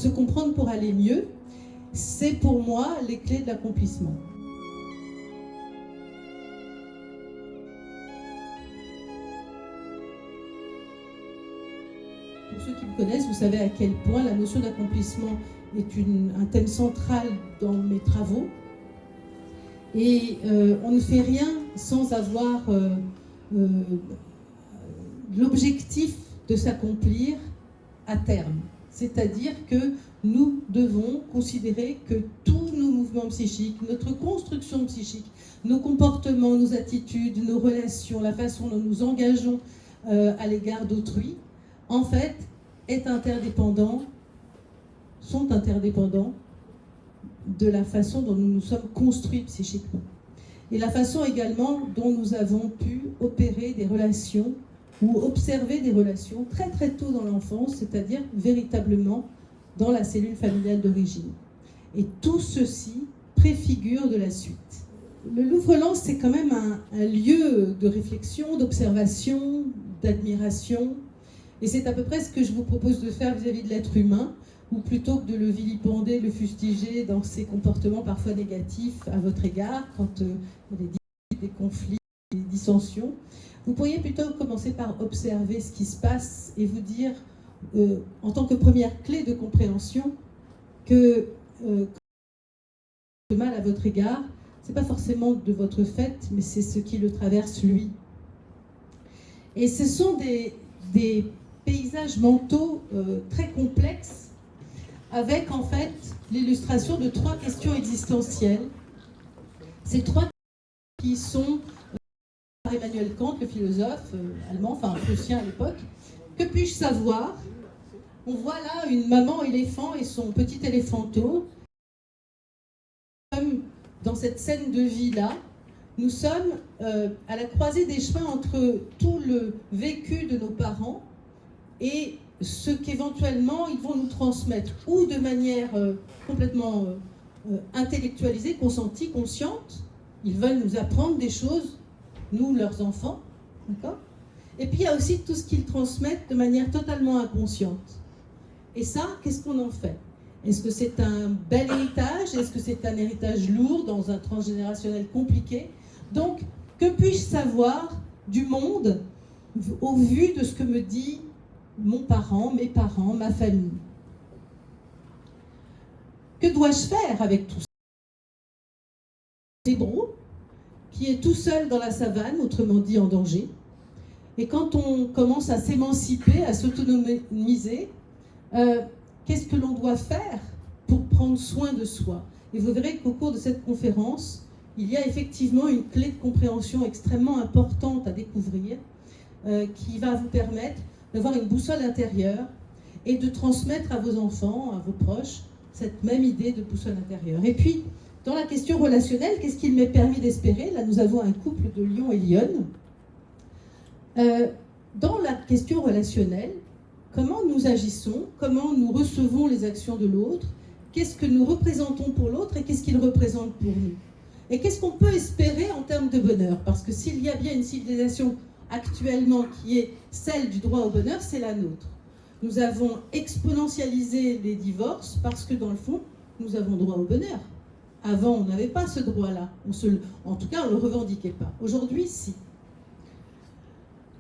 Se comprendre pour aller mieux, c'est pour moi les clés de l'accomplissement. Pour ceux qui me connaissent, vous savez à quel point la notion d'accomplissement est un thème central dans mes travaux. Et on ne fait rien sans avoir l'objectif de s'accomplir à terme. C'est-à-dire que nous devons considérer que tous nos mouvements psychiques, notre construction psychique, nos comportements, nos attitudes, nos relations, la façon dont nous engageons à l'égard d'autrui, en fait, sont interdépendants de la façon dont nous nous sommes construits psychiquement. Et la façon également dont nous avons pu opérer des relations ou observer des relations très très tôt dans l'enfance, c'est-à-dire véritablement dans la cellule familiale d'origine. Et tout ceci préfigure de la suite. Le Louvre-Lens, c'est quand même un lieu de réflexion, d'observation, d'admiration. Et c'est à peu près ce que je vous propose de faire vis-à-vis de l'être humain, ou plutôt que de le vilipender, le fustiger dans ses comportements parfois négatifs à votre égard, quand il y a des conflits, des dissensions. Vous pourriez plutôt commencer par observer ce qui se passe et vous dire, en tant que première clé de compréhension, que le mal à votre égard, ce n'est pas forcément de votre fait, mais c'est ce qui le traverse lui. Et ce sont des paysages mentaux très complexes, avec en fait l'illustration de 3 questions existentielles. Ces 3 questions qui sont par Emmanuel Kant, le philosophe allemand, enfin prussien à l'époque. Que puis-je savoir? On voit là une maman éléphant et son petit éléphanteau. Comme dans cette scène de vie-là, nous sommes à la croisée des chemins entre tout le vécu de nos parents et ce qu'éventuellement ils vont nous transmettre, ou de manière complètement intellectualisée, consentie, consciente. Ils veulent nous apprendre des choses, nous, leurs enfants, d'accord ? Et puis il y a aussi tout ce qu'ils transmettent de manière totalement inconsciente. Et ça, qu'est-ce qu'on en fait? Est-ce que c'est un bel héritage? Est-ce que c'est un héritage lourd dans un transgénérationnel compliqué? Donc, que puis-je savoir du monde au vu de ce que me dit mon parent, mes parents, ma famille? Que dois-je faire avec tout ça? Zébro, qui est tout seul dans la savane, autrement dit en danger. Et quand on commence à s'émanciper, à s'autonomiser, qu'est-ce que l'on doit faire pour prendre soin de soi? Et vous verrez qu'au cours de cette conférence, il y a effectivement une clé de compréhension extrêmement importante à découvrir, qui va vous permettre d'avoir une boussole intérieure et de transmettre à vos enfants, à vos proches, cette même idée de boussole intérieure. Et puis, dans la question relationnelle, qu'est-ce qu'il m'est permis d'espérer? Là, nous avons un couple de lion et lionne. Dans la question relationnelle, comment nous agissons, comment nous recevons les actions de l'autre, qu'est-ce que nous représentons pour l'autre et qu'est-ce qu'il représente pour nous? Et qu'est-ce qu'on peut espérer en termes de bonheur? Parce que s'il y a bien une civilisation actuellement qui est celle du droit au bonheur, c'est la nôtre. Nous avons exponentialisé les divorces parce que dans le fond, nous avons droit au bonheur. Avant, on n'avait pas ce droit-là. En tout cas, on ne le revendiquait pas. Aujourd'hui, si.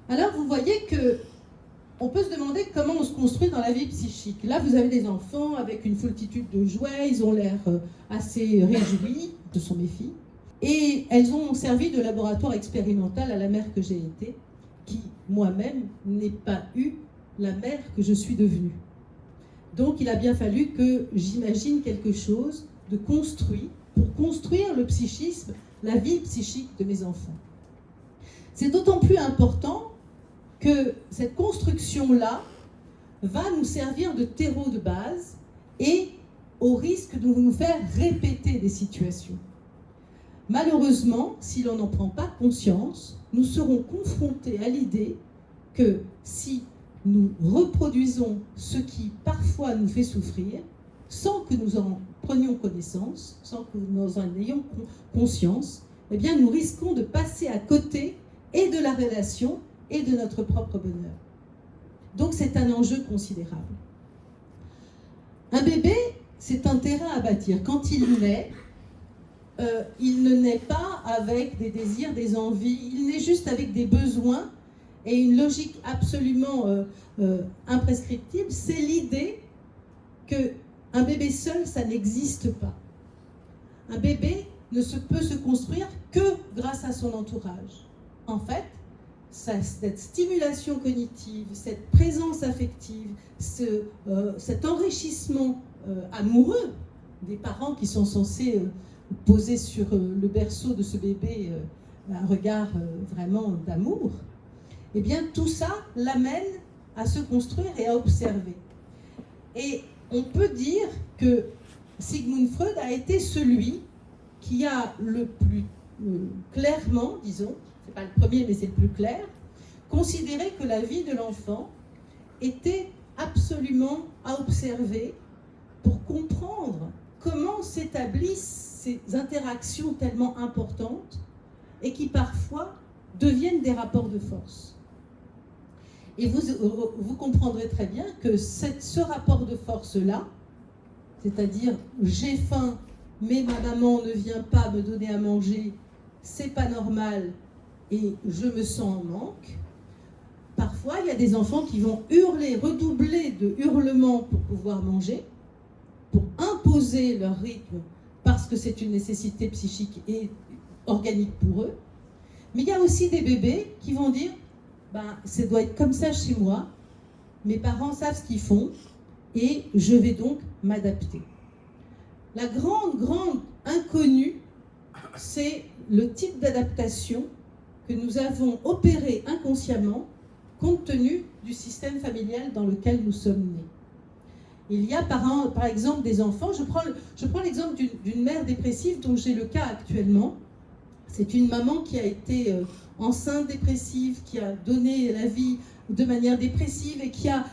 Alors, vous voyez qu'on peut se demander comment on se construit dans la vie psychique. Là, vous avez des enfants avec une foultitude de jouets, ils ont l'air assez réjouis, ce sont mes filles. Et elles ont servi de laboratoire expérimental à la mère que j'ai été, qui, moi-même, n'ai pas eu la mère que je suis devenue. Donc, il a bien fallu que j'imagine quelque chose de construit pour construire le psychisme, la vie psychique de mes enfants. C'est d'autant plus important que cette construction-là va nous servir de terreau de base et au risque de nous faire répéter des situations. Malheureusement, si l'on n'en prend pas conscience, nous serons confrontés à l'idée que si nous reproduisons ce qui parfois nous fait souffrir, sans que nous en prenions connaissance, sans que nous en ayons conscience, eh bien nous risquons de passer à côté et de la relation et de notre propre bonheur. Donc c'est un enjeu considérable. Un bébé, c'est un terrain à bâtir. Quand il ne naît pas avec des désirs, des envies, il naît juste avec des besoins et une logique absolument imprescriptible. C'est l'idée qu'un bébé seul, ça n'existe pas. Un bébé peut se construire que grâce à son entourage. En fait, cette stimulation cognitive, cette présence affective, cet enrichissement amoureux des parents qui sont censés poser sur le berceau de ce bébé un regard vraiment d'amour, eh bien tout ça l'amène à se construire et à observer. Et on peut dire que Sigmund Freud a été celui qui a le plus clairement, disons, c'est pas le premier mais c'est le plus clair, considéré que la vie de l'enfant était absolument à observer pour comprendre comment s'établissent ces interactions tellement importantes et qui parfois deviennent des rapports de force. Et vous comprendrez très bien que ce rapport de force-là, c'est-à-dire j'ai faim, mais ma maman ne vient pas me donner à manger, c'est pas normal et je me sens en manque. Parfois, il y a des enfants qui vont hurler, redoubler de hurlements pour pouvoir manger, pour imposer leur rythme parce que c'est une nécessité psychique et organique pour eux. Mais il y a aussi des bébés qui vont dire ça doit être comme ça chez moi, mes parents savent ce qu'ils font et je vais donc m'adapter. La grande inconnue, c'est le type d'adaptation que nous avons opéré inconsciemment compte tenu du système familial dans lequel nous sommes nés. Il y a par exemple des enfants, je prends l'exemple d'une mère dépressive dont j'ai le cas actuellement. C'est une maman qui a été enceinte dépressive, qui a donné la vie de manière dépressive et qui a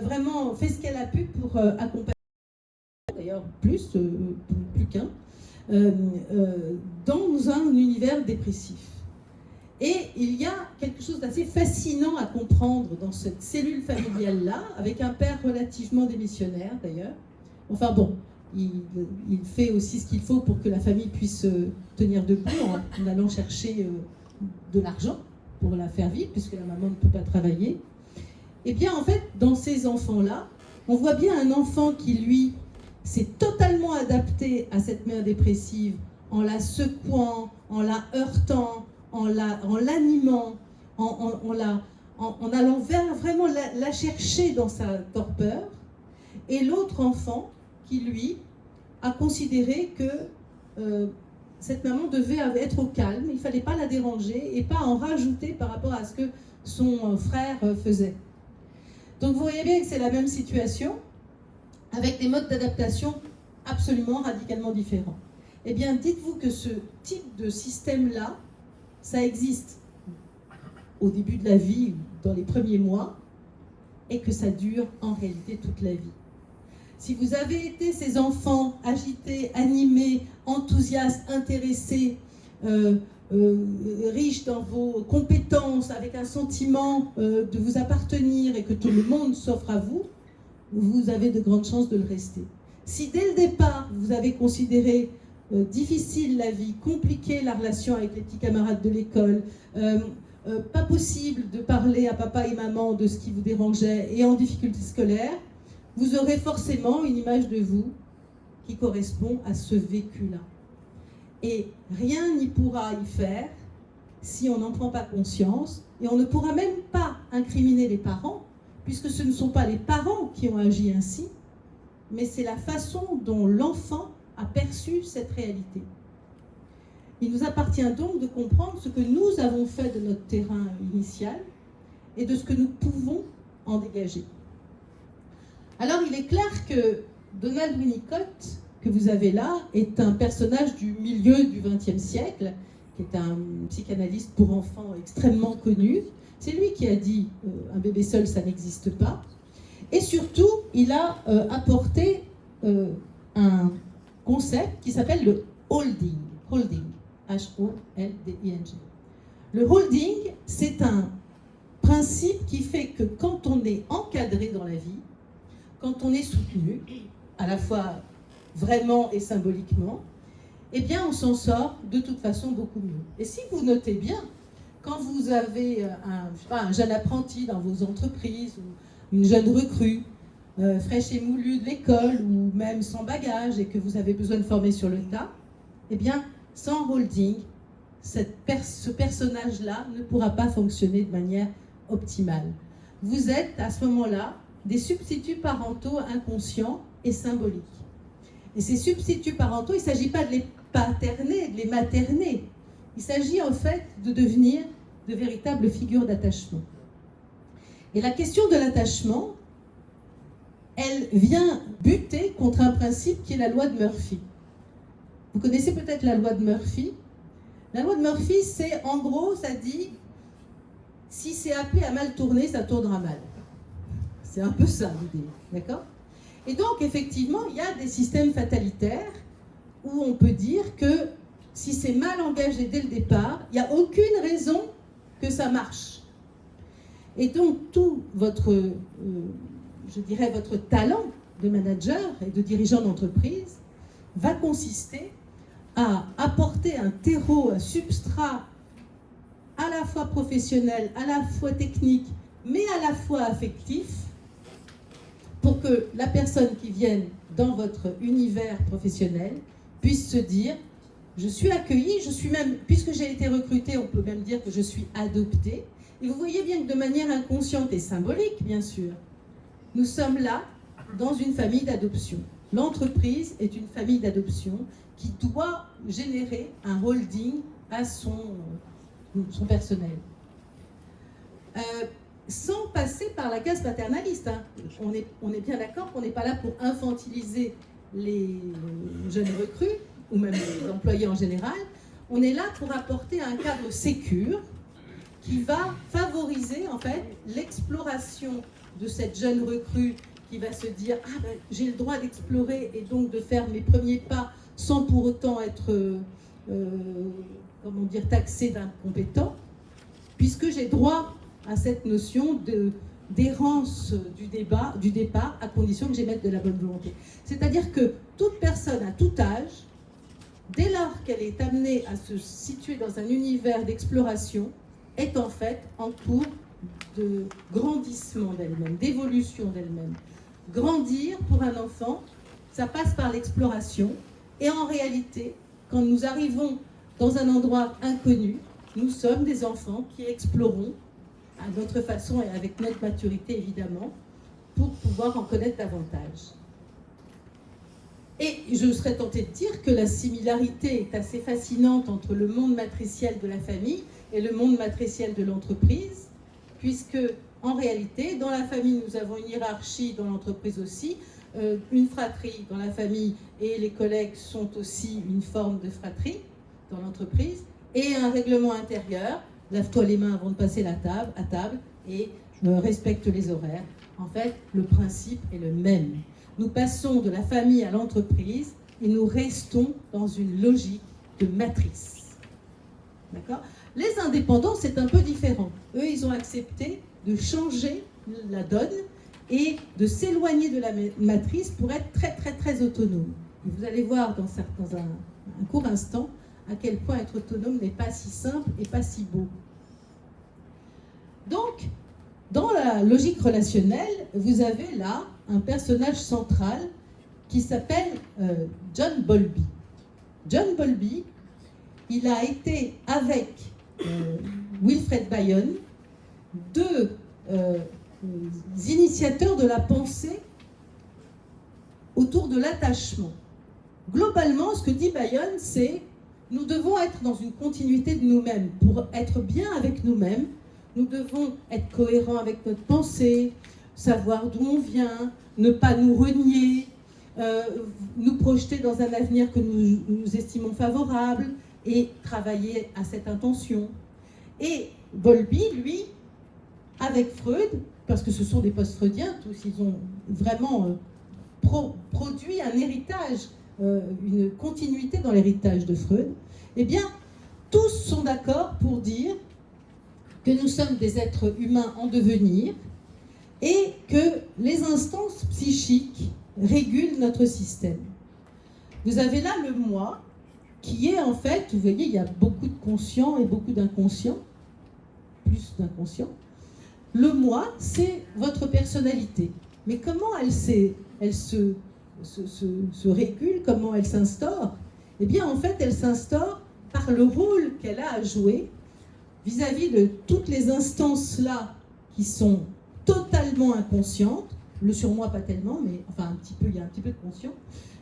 vraiment fait ce qu'elle a pu pour accompagner, d'ailleurs plus qu'un, dans un univers dépressif. Et il y a quelque chose d'assez fascinant à comprendre dans cette cellule familiale-là, avec un père relativement démissionnaire d'ailleurs. Enfin bon, il fait aussi ce qu'il faut pour que la famille puisse tenir debout en allant chercher de l'argent pour la faire vivre, puisque la maman ne peut pas travailler. Et bien en fait, dans ces enfants-là, on voit bien un enfant qui, lui, s'est totalement adapté à cette mère dépressive en la secouant, en la heurtant, en l'animant, en allant vraiment la chercher dans sa torpeur, et l'autre enfant qui, lui, a considéré que cette maman devait être au calme, il ne fallait pas la déranger et pas en rajouter par rapport à ce que son frère faisait. Donc vous voyez bien que c'est la même situation, avec des modes d'adaptation absolument radicalement différents. Eh bien, dites-vous que ce type de système-là, ça existe au début de la vie, dans les premiers mois, et que ça dure en réalité toute la vie. Si vous avez été ces enfants agités, animés, enthousiastes, intéressés, riches dans vos compétences, avec un sentiment de vous appartenir et que tout le monde s'offre à vous, vous avez de grandes chances de le rester. Si dès le départ, vous avez considéré difficile la vie, compliquée la relation avec les petits camarades de l'école, pas possible de parler à papa et maman de ce qui vous dérangeait et en difficulté scolaire, vous aurez forcément une image de vous qui correspond à ce vécu-là. Et rien n'y pourra y faire si on n'en prend pas conscience, et on ne pourra même pas incriminer les parents, puisque ce ne sont pas les parents qui ont agi ainsi, mais c'est la façon dont l'enfant a perçu cette réalité. Il nous appartient donc de comprendre ce que nous avons fait de notre terrain initial et de ce que nous pouvons en dégager. Alors il est clair que Donald Winnicott, que vous avez là, est un personnage du milieu du XXe siècle, qui est un psychanalyste pour enfants extrêmement connu. C'est lui qui a dit « un bébé seul, ça n'existe pas ». Et surtout, il a apporté un concept qui s'appelle le holding. Holding, H-O-L-D-I-N-G. Le holding, c'est un principe qui fait que quand on est encadré dans la vie, quand on est soutenu, à la fois vraiment et symboliquement, eh bien on s'en sort de toute façon beaucoup mieux. Et si vous notez bien, quand vous avez un jeune apprenti dans vos entreprises, ou une jeune recrue, fraîche et moulue de l'école, ou même sans bagage, et que vous avez besoin de former sur le tas, eh bien, sans holding, ce personnage-là ne pourra pas fonctionner de manière optimale. Vous êtes, à ce moment-là, des substituts parentaux inconscients et symboliques. Et ces substituts parentaux, il ne s'agit pas de les paterner, de les materner. Il s'agit en fait de devenir de véritables figures d'attachement. Et la question de l'attachement, elle vient buter contre un principe qui est la loi de Murphy. Vous connaissez peut-être la loi de Murphy. La loi de Murphy, c'est en gros, ça dit, si CAP a mal tourné, ça tournera mal. C'est un peu ça l'idée, d'accord? Et donc, effectivement, il y a des systèmes fatalitaires où on peut dire que si c'est mal engagé dès le départ, il n'y a aucune raison que ça marche. Et donc, tout votre, je dirais, votre talent de manager et de dirigeant d'entreprise va consister à apporter un terreau, un substrat à la fois professionnel, à la fois technique, mais à la fois affectif, pour que la personne qui vienne dans votre univers professionnel puisse se dire « je suis accueillie, je suis même, puisque j'ai été recrutée, on peut même dire que je suis adoptée ». Et vous voyez bien que de manière inconsciente et symbolique, bien sûr, nous sommes là dans une famille d'adoption. L'entreprise est une famille d'adoption qui doit générer un holding à son personnel. Sans passer par la case paternaliste. Hein. On est bien d'accord qu'on n'est pas là pour infantiliser les jeunes recrues, ou même les employés en général. On est là pour apporter un cadre sécure qui va favoriser en fait l'exploration de cette jeune recrue qui va se dire « Ah ben, j'ai le droit d'explorer et donc de faire mes premiers pas sans pour autant être comment dire, taxé d'incompétent, puisque j'ai droit à cette notion d'errance du départ, à condition que j'émette de la bonne volonté. » C'est-à-dire que toute personne à tout âge, dès lors qu'elle est amenée à se situer dans un univers d'exploration, est en fait en cours de grandissement d'elle-même, d'évolution d'elle-même. Grandir pour un enfant, ça passe par l'exploration. Et en réalité, quand nous arrivons dans un endroit inconnu, nous sommes des enfants qui explorons à notre façon et avec notre maturité évidemment, pour pouvoir en connaître davantage. Et je serais tentée de dire que la similarité est assez fascinante entre le monde matriciel de la famille et le monde matriciel de l'entreprise, puisque en réalité, dans la famille, nous avons une hiérarchie, dans l'entreprise aussi, une fratrie dans la famille, et les collègues sont aussi une forme de fratrie dans l'entreprise, et un règlement intérieur, lave-toi les mains avant de passer à table, et respecte les horaires. En fait, le principe est le même. Nous passons de la famille à l'entreprise, et nous restons dans une logique de matrice. D'accord ? Les indépendants, c'est un peu différent. Eux, ils ont accepté de changer la donne et de s'éloigner de la matrice pour être très, très, très autonome. Et vous allez voir dans un court instant à quel point être autonome n'est pas si simple et pas si beau. Donc, dans la logique relationnelle, vous avez là un personnage central qui s'appelle John Bowlby. John Bowlby, il a été avec Wilfred Bion, deux initiateurs de la pensée autour de l'attachement. Globalement, ce que dit Bion, c'est nous devons être dans une continuité de nous-mêmes. Pour être bien avec nous-mêmes, nous devons être cohérents avec notre pensée, savoir d'où on vient, ne pas nous renier, nous projeter dans un avenir que nous estimons favorable et travailler à cette intention. Et Bowlby, lui, avec Freud, parce que ce sont des post-freudiens, tous, ils ont vraiment produit un héritage, une continuité dans l'héritage de Freud, eh bien, tous sont d'accord pour dire que nous sommes des êtres humains en devenir et que les instances psychiques régule notre système. Vous avez là le moi, qui est en fait, vous voyez, il y a beaucoup de conscients et beaucoup d'inconscients, plus d'inconscients. Le moi, c'est votre personnalité. Mais comment elle se régule, comment elle s'instaure? Eh bien, en fait, elle s'instaure par le rôle qu'elle a à jouer vis-à-vis de toutes les instances-là qui sont totalement inconscientes. Le surmoi, pas tellement, mais enfin, un petit peu, il y a un petit peu de conscient.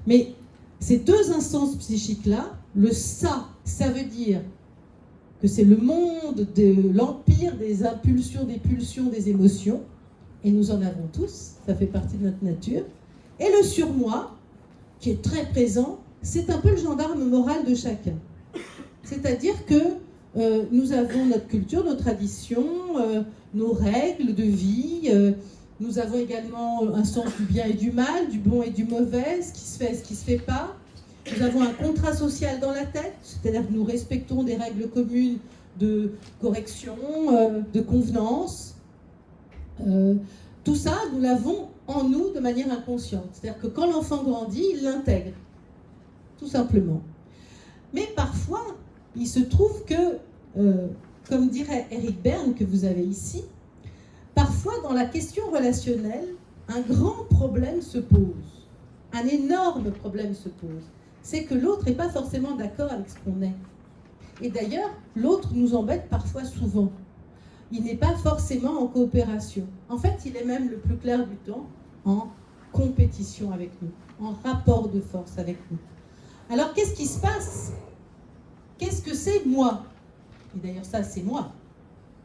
Mais ces deux instances psychiques-là, le ça veut dire que c'est le monde de l'empire des impulsions, des pulsions, des émotions, et nous en avons tous, ça fait partie de notre nature. Et le surmoi, qui est très présent, c'est un peu le gendarme moral de chacun. C'est-à-dire que nous avons notre culture, nos traditions, nos règles de vie, nous avons également un sens du bien et du mal, du bon et du mauvais, ce qui se fait et ce qui ne se fait pas. Nous avons un contrat social dans la tête, c'est-à-dire que nous respectons des règles communes de correction, de convenance. Tout ça, nous l'avons en nous de manière inconsciente. C'est-à-dire que quand l'enfant grandit, il l'intègre, tout simplement. Mais parfois, il se trouve que, comme dirait Eric Berne, que vous avez ici, parfois dans la question relationnelle, un grand problème se pose, un énorme problème se pose. C'est que l'autre n'est pas forcément d'accord avec ce qu'on est. Et d'ailleurs, l'autre nous embête parfois souvent. Il n'est pas forcément en coopération. En fait, il est même le plus clair du temps en compétition avec nous, en rapport de force avec nous. Alors, qu'est-ce qui se passe? Qu'est-ce que c'est moi? Et d'ailleurs, ça, c'est moi.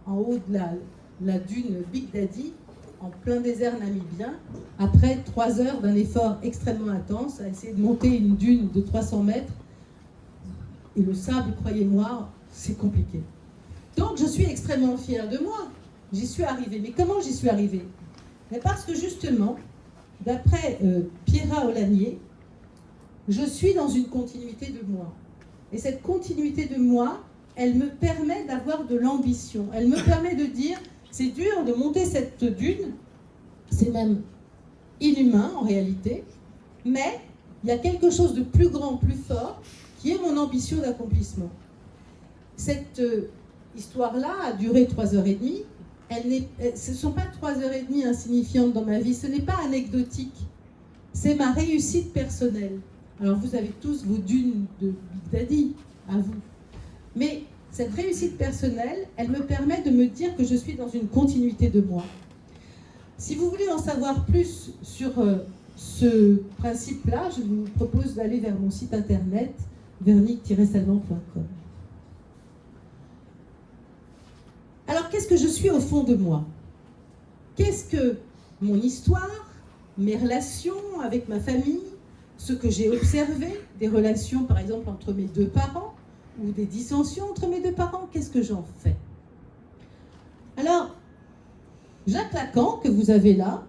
En haut de la dune Big Daddy, en plein désert namibien, après 3 heures d'un effort extrêmement intense, à essayer de monter une dune de 300 mètres. Et le sable, croyez-moi, c'est compliqué. Donc, je suis extrêmement fière de moi. J'y suis arrivée. Mais comment j'y suis arrivée? Mais parce que justement, d'après Pierra Olanier, je suis dans une continuité de moi. Et cette continuité de moi, elle me permet d'avoir de l'ambition. Elle me permet de dire, c'est dur de monter cette dune, c'est même inhumain en réalité, mais il y a quelque chose de plus grand, plus fort, qui est mon ambition d'accomplissement. Cette histoire-là a duré 3h30. Ce ne sont pas 3h30 insignifiantes dans ma vie, ce n'est pas anecdotique. C'est ma réussite personnelle. Alors vous avez tous vos dunes de Big Daddy, à vous. Mais cette réussite personnelle, elle me permet de me dire que je suis dans une continuité de moi. Si vous voulez en savoir plus sur ce principe-là, je vous propose d'aller vers mon site internet, vernique-salvan.com. Alors, qu'est-ce que je suis au fond de moi? Qu'est-ce que mon histoire, mes relations avec ma famille, ce que j'ai observé, des relations par exemple entre mes deux parents, ou des dissensions entre mes deux parents, qu'est-ce que j'en fais? Alors, Jacques Lacan, que vous avez là,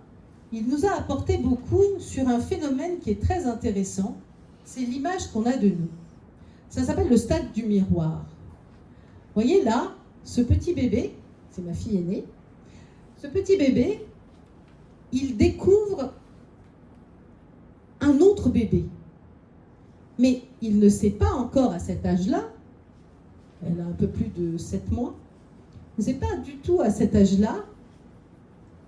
il nous a apporté beaucoup sur un phénomène qui est très intéressant, c'est l'image qu'on a de nous. Ça s'appelle le stade du miroir. Vous voyez là, ce petit bébé, c'est ma fille aînée, ce petit bébé, il découvre un autre bébé. Mais il ne sait pas encore à cet âge-là, elle a un peu plus de 7 mois, il ne sait pas du tout à cet âge-là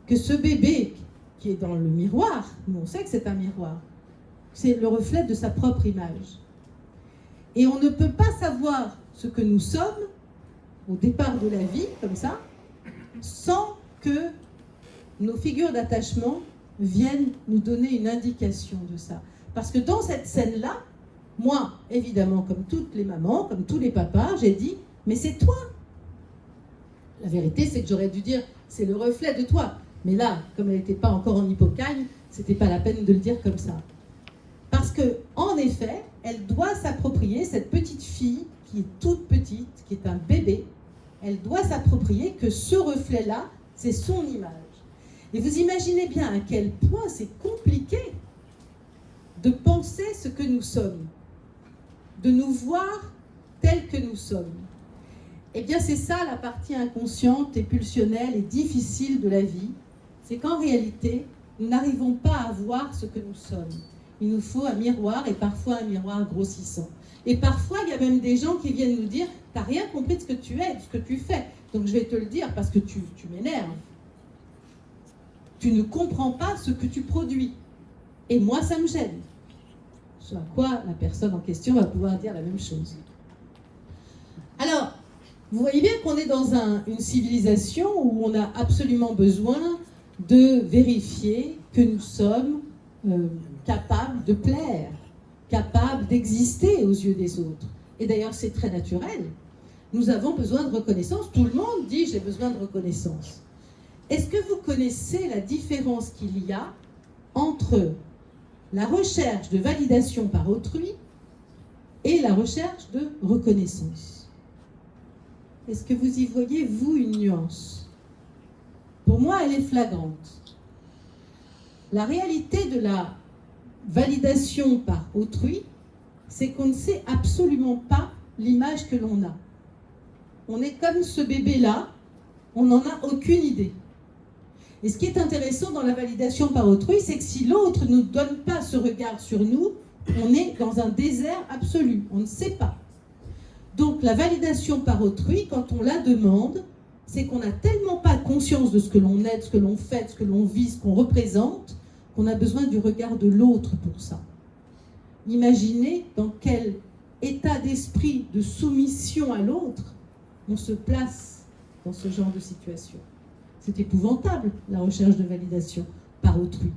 que ce bébé qui est dans le miroir, nous on sait que c'est un miroir, c'est le reflet de sa propre image. Et on ne peut pas savoir ce que nous sommes au départ de la vie, comme ça, sans que nos figures d'attachement viennent nous donner une indication de ça. Parce que dans cette scène-là, moi, évidemment, comme toutes les mamans, comme tous les papas, j'ai dit, mais c'est toi. La vérité, c'est que j'aurais dû dire, c'est le reflet de toi. Mais là, comme elle n'était pas encore en hypocagne, c'était pas la peine de le dire comme ça. Parce que, en effet, elle doit s'approprier, cette petite fille qui est toute petite, qui est un bébé, elle doit s'approprier que ce reflet-là, c'est son image. Et vous imaginez bien à quel point c'est compliqué de penser ce que nous sommes, de nous voir tels que nous sommes. Eh bien, c'est ça la partie inconsciente et pulsionnelle et difficile de la vie. C'est qu'en réalité, nous n'arrivons pas à voir ce que nous sommes. Il nous faut un miroir, et parfois un miroir grossissant. Et parfois, il y a même des gens qui viennent nous dire « T'as rien compris de ce que tu es, de ce que tu fais. Donc je vais te le dire parce que tu m'énerves. Tu ne comprends pas ce que tu produis. Et moi, ça me gêne. » Ce à quoi la personne en question va pouvoir dire la même chose. Alors, vous voyez bien qu'on est dans une civilisation où on a absolument besoin de vérifier que nous sommes capables de plaire, capables d'exister aux yeux des autres. Et d'ailleurs, c'est très naturel. Nous avons besoin de reconnaissance. Tout le monde dit « j'ai besoin de reconnaissance ». Est-ce que vous connaissez la différence qu'il y a entre la recherche de validation par autrui et la recherche de reconnaissance? Est-ce que vous y voyez, vous, une nuance? Pour moi, elle est flagrante. La réalité de la validation par autrui, c'est qu'on ne sait absolument pas l'image que l'on a. On est comme ce bébé-là, on n'en a aucune idée. Et ce qui est intéressant dans la validation par autrui, c'est que si l'autre ne nous donne pas ce regard sur nous, on est dans un désert absolu, on ne sait pas. Donc la validation par autrui, quand on la demande, c'est qu'on n'a tellement pas conscience de ce que l'on est, de ce que l'on fait, de ce que l'on vit, ce qu'on représente, qu'on a besoin du regard de l'autre pour ça. Imaginez dans quel état d'esprit de soumission à l'autre on se place dans ce genre de situation. C'est épouvantable, la recherche de validation par autrui.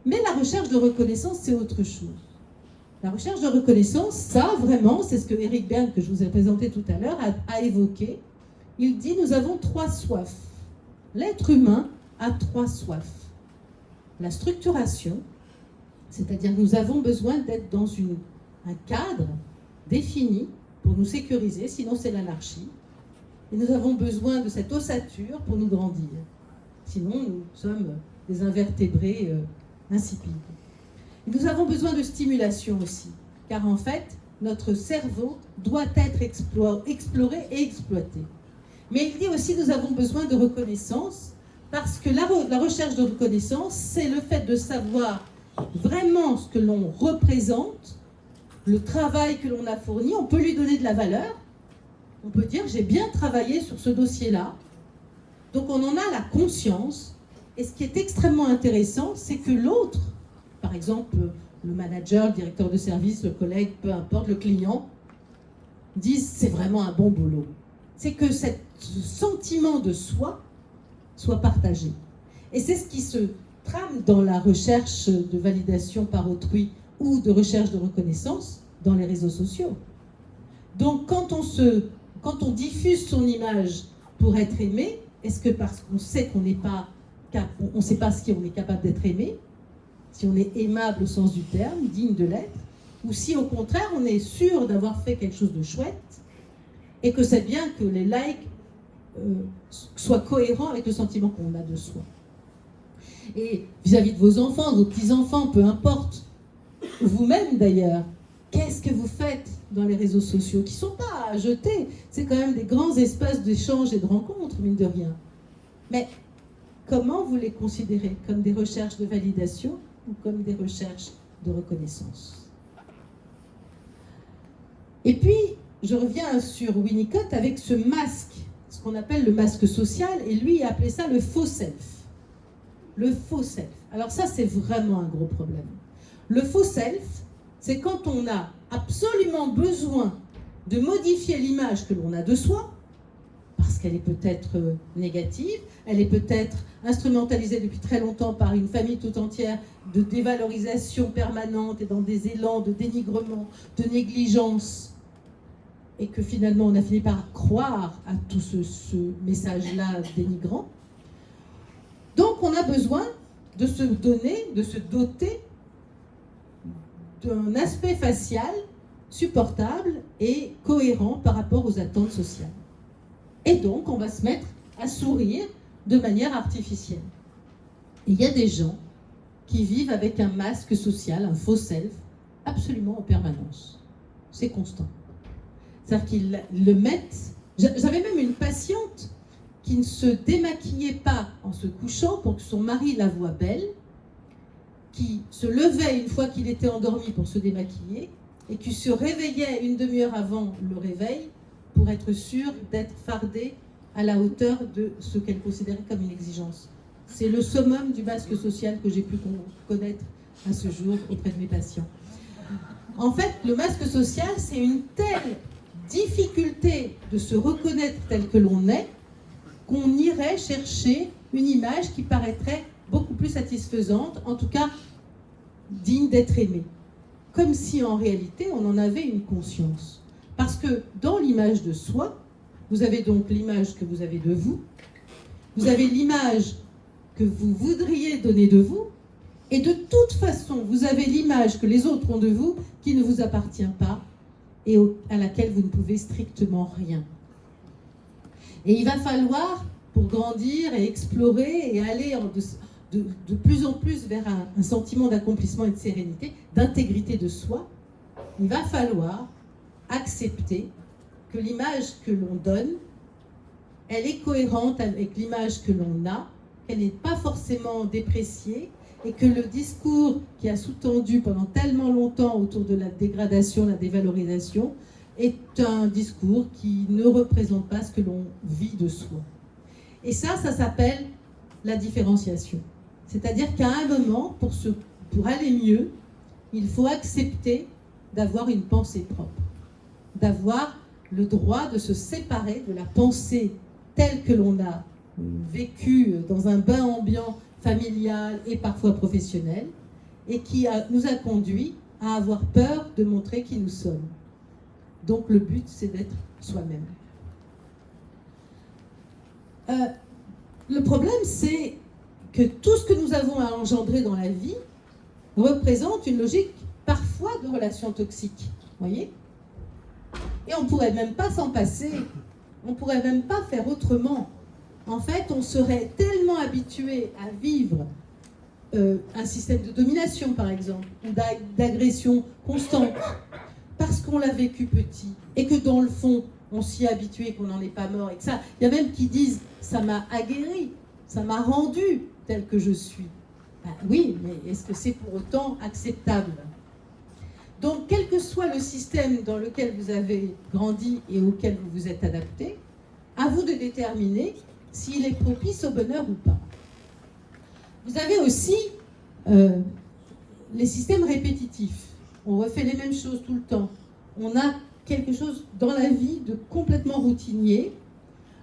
Mais la recherche de reconnaissance, c'est autre chose. La recherche de reconnaissance, ça, vraiment, c'est ce que Eric Berne, que je vous ai présenté tout à l'heure, a évoqué. Il dit, nous avons 3 soifs. L'être humain a 3 soifs. La structuration, c'est-à-dire que nous avons besoin d'être dans un cadre défini pour nous sécuriser, sinon c'est l'anarchie. Et nous avons besoin de cette ossature pour nous grandir. Sinon, nous sommes des invertébrés insipides. Et nous avons besoin de stimulation aussi, car en fait, notre cerveau doit être exploré et exploité. Mais il dit aussi que nous avons besoin de reconnaissance, parce que la recherche de reconnaissance, c'est le fait de savoir vraiment ce que l'on représente, le travail que l'on a fourni, on peut lui donner de la valeur. On peut dire, j'ai bien travaillé sur ce dossier-là. Donc on en a la conscience. Et ce qui est extrêmement intéressant, c'est que l'autre, par exemple le manager, le directeur de service, le collègue, peu importe, le client, disent, c'est vraiment un bon boulot. C'est que ce sentiment de soi soit partagé. Et c'est ce qui se trame dans la recherche de validation par autrui ou de recherche de reconnaissance dans les réseaux sociaux. Donc quand on diffuse son image pour être aimé, est-ce que parce qu'on sait qu'on n'est pas, on ne sait pas si on est capable d'être aimé, si on est aimable au sens du terme, digne de l'être, ou si au contraire on est sûr d'avoir fait quelque chose de chouette et que c'est bien que les likes soient cohérents avec le sentiment qu'on a de soi. Et vis-à-vis de vos enfants, de vos petits-enfants, peu importe, vous-même d'ailleurs, qu'est-ce que vous faites dans les réseaux sociaux, qui ne sont pas à jeter? C'est quand même des grands espaces d'échange et de rencontres, mine de rien. Mais comment vous les considérez? Comme des recherches de validation ou comme des recherches de reconnaissance? Et puis, je reviens sur Winnicott avec ce masque, ce qu'on appelle le masque social, et lui, il a appelé ça le faux self. Le faux self. Alors ça, c'est vraiment un gros problème. Le faux self, c'est quand on a absolument besoin de modifier l'image que l'on a de soi, parce qu'elle est peut-être négative, elle est peut-être instrumentalisée depuis très longtemps par une famille tout entière de dévalorisation permanente et dans des élans de dénigrement, de négligence, et que finalement on a fini par croire à tout ce message-là dénigrant. Donc on a besoin de se donner, de se doter d'un aspect facial supportable et cohérent par rapport aux attentes sociales. Et donc, on va se mettre à sourire de manière artificielle. Et il y a des gens qui vivent avec un masque social, un faux self, absolument en permanence. C'est constant. C'est-à-dire qu'ils le mettent... J'avais même une patiente qui ne se démaquillait pas en se couchant pour que son mari la voie belle, qui se levait une fois qu'il était endormi pour se démaquiller, et qui se réveillait une demi-heure avant le réveil pour être sûr d'être fardée à la hauteur de ce qu'elle considérait comme une exigence. C'est le summum du masque social que j'ai pu connaître à ce jour auprès de mes patients. En fait, le masque social, c'est une telle difficulté de se reconnaître tel que l'on est, qu'on irait chercher une image qui paraîtrait beaucoup plus satisfaisante, en tout cas digne d'être aimée. Comme si en réalité on en avait une conscience. Parce que dans l'image de soi, vous avez donc l'image que vous avez de vous, vous avez l'image que vous voudriez donner de vous, et de toute façon, vous avez l'image que les autres ont de vous qui ne vous appartient pas et à laquelle vous ne pouvez strictement rien. Et il va falloir, pour grandir et explorer et aller de plus en plus vers un sentiment d'accomplissement et de sérénité, d'intégrité de soi, il va falloir accepter que l'image que l'on donne, elle est cohérente avec l'image que l'on a, qu'elle n'est pas forcément dépréciée, et que le discours qui a sous-tendu pendant tellement longtemps autour de la dégradation, la dévalorisation, est un discours qui ne représente pas ce que l'on vit de soi. Et ça s'appelle la différenciation. C'est-à-dire qu'à un moment, pour aller mieux, il faut accepter d'avoir une pensée propre, d'avoir le droit de se séparer de la pensée telle que l'on a vécue dans un bain ambiant familial et parfois professionnel, et qui nous a conduit à avoir peur de montrer qui nous sommes. Donc le but, c'est d'être soi-même. Le problème, c'est que tout ce que nous avons à engendrer dans la vie représente une logique parfois de relations toxiques. Voyez ? Et on ne pourrait même pas s'en passer. On ne pourrait même pas faire autrement. En fait, on serait tellement habitué à vivre un système de domination, par exemple, ou d'agression constante, parce qu'on l'a vécu petit, et que dans le fond, on s'y est habitué, qu'on n'en est pas mort, et que ça, il y a même qui disent « ça m'a aguerri, ça m'a rendu tel que je suis ». Ben oui, mais est-ce que c'est pour autant acceptable ? Donc, quel que soit le système dans lequel vous avez grandi et auquel vous vous êtes adapté, à vous de déterminer s'il est propice au bonheur ou pas. Vous avez aussi les systèmes répétitifs. On refait les mêmes choses tout le temps. On a quelque chose dans la vie de complètement routinier.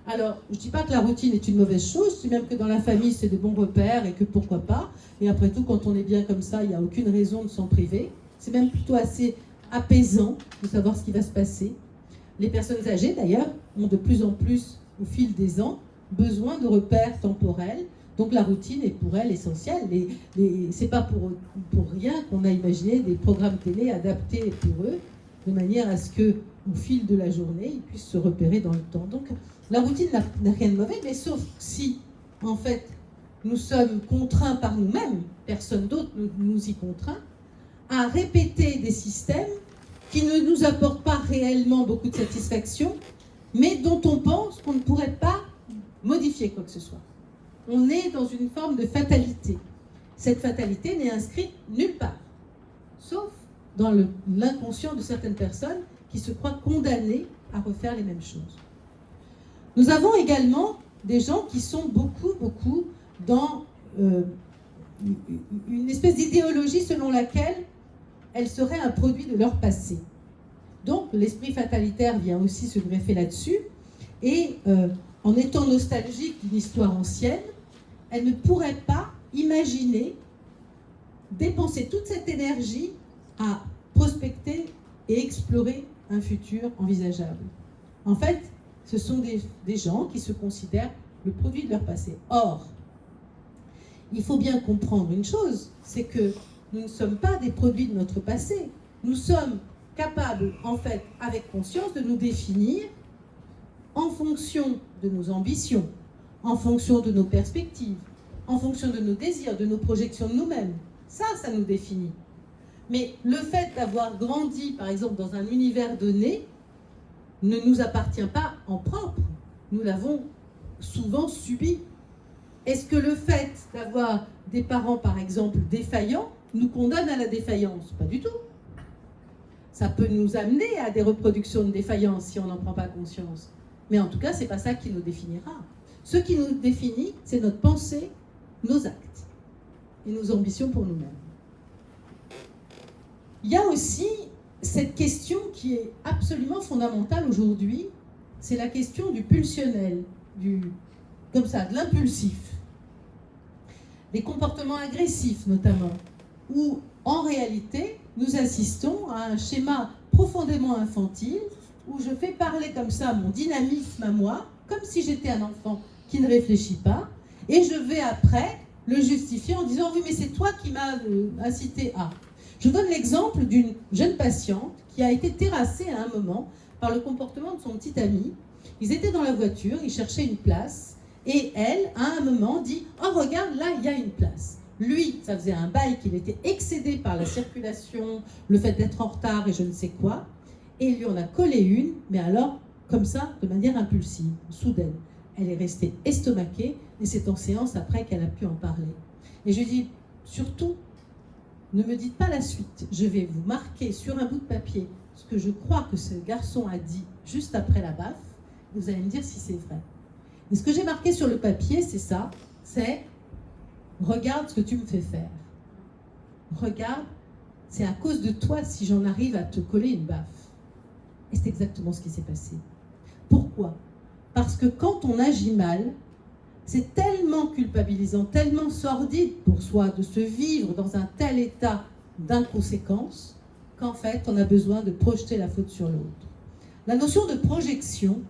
Alors, je ne dis pas que la routine est une mauvaise chose, je dis même que dans la famille, c'est des bons repères et que pourquoi pas. Et après tout, quand on est bien comme ça, il n'y a aucune raison de s'en priver. C'est même plutôt assez apaisant de savoir ce qui va se passer. Les personnes âgées, d'ailleurs, ont de plus en plus, au fil des ans, besoin de repères temporels. Donc la routine est pour elles essentielle. C'est pas pour rien qu'on a imaginé des programmes télé adaptés pour eux, de manière à ce qu'au fil de la journée, ils puissent se repérer dans le temps. Donc la routine n'a rien de mauvais, mais sauf si, en fait, nous sommes contraints par nous-mêmes, personne d'autre nous y contraint, à répéter des systèmes qui ne nous apportent pas réellement beaucoup de satisfaction, mais dont on pense qu'on ne pourrait pas modifier quoi que ce soit. On est dans une forme de fatalité. Cette fatalité n'est inscrite nulle part, sauf dans l'inconscient de certaines personnes qui se croient condamnées à refaire les mêmes choses. Nous avons également des gens qui sont beaucoup dans une espèce d'idéologie selon laquelle elles seraient un produit de leur passé. Donc l'esprit fatalitaire vient aussi se greffer là-dessus, et en étant nostalgique d'une histoire ancienne, elle ne pourrait pas imaginer dépenser toute cette énergie à prospecter et explorer un futur envisageable. En fait, ce sont des gens qui se considèrent le produit de leur passé. Or, il faut bien comprendre une chose, c'est que nous ne sommes pas des produits de notre passé. Nous sommes capables, en fait, avec conscience, de nous définir en fonction de nos ambitions, en fonction de nos perspectives, en fonction de nos désirs, de nos projections de nous-mêmes. Ça nous définit. Mais le fait d'avoir grandi, par exemple, dans un univers donné, ne nous appartient pas en propre. Nous l'avons souvent subi. Est-ce que le fait d'avoir des parents, par exemple, défaillants, nous condamne à la défaillance? Pas du tout. Ça peut nous amener à des reproductions de défaillance si on n'en prend pas conscience. Mais en tout cas, ce n'est pas ça qui nous définira. Ce qui nous définit, c'est notre pensée, nos actes et nos ambitions pour nous-mêmes. Il y a aussi cette question qui est absolument fondamentale aujourd'hui, c'est la question du pulsionnel, comme ça, de l'impulsif. Des comportements agressifs notamment, où en réalité, nous assistons à un schéma profondément infantile, où je fais parler comme ça mon dynamisme à moi, comme si j'étais un enfant qui ne réfléchit pas, et je vais après le justifier en disant « oui, mais c'est toi qui m'as incité à ». Je vous donne l'exemple d'une jeune patiente qui a été terrassée à un moment par le comportement de son petit ami. Ils étaient dans la voiture, ils cherchaient une place, et elle, à un moment, dit « oh, regarde, là, il y a une place ». Lui, ça faisait un bail qu'il était excédé par la circulation, le fait d'être en retard et je ne sais quoi, et il lui en a collé une, mais alors, comme ça, de manière impulsive, soudaine. Elle est restée estomaquée, et c'est en séance après qu'elle a pu en parler. Et je lui dis, surtout, ne me dites pas la suite, je vais vous marquer sur un bout de papier ce que je crois que ce garçon a dit juste après la baffe, vous allez me dire si c'est vrai. Et ce que j'ai marqué sur le papier, c'est ça, c'est « regarde ce que tu me fais faire. Regarde, c'est à cause de toi si j'en arrive à te coller une baffe. » Et c'est exactement ce qui s'est passé. Pourquoi ? Parce que quand on agit mal, c'est tellement culpabilisant, tellement sordide pour soi de se vivre dans un tel état d'inconséquence qu'en fait, on a besoin de projeter la faute sur l'autre. La notion de projection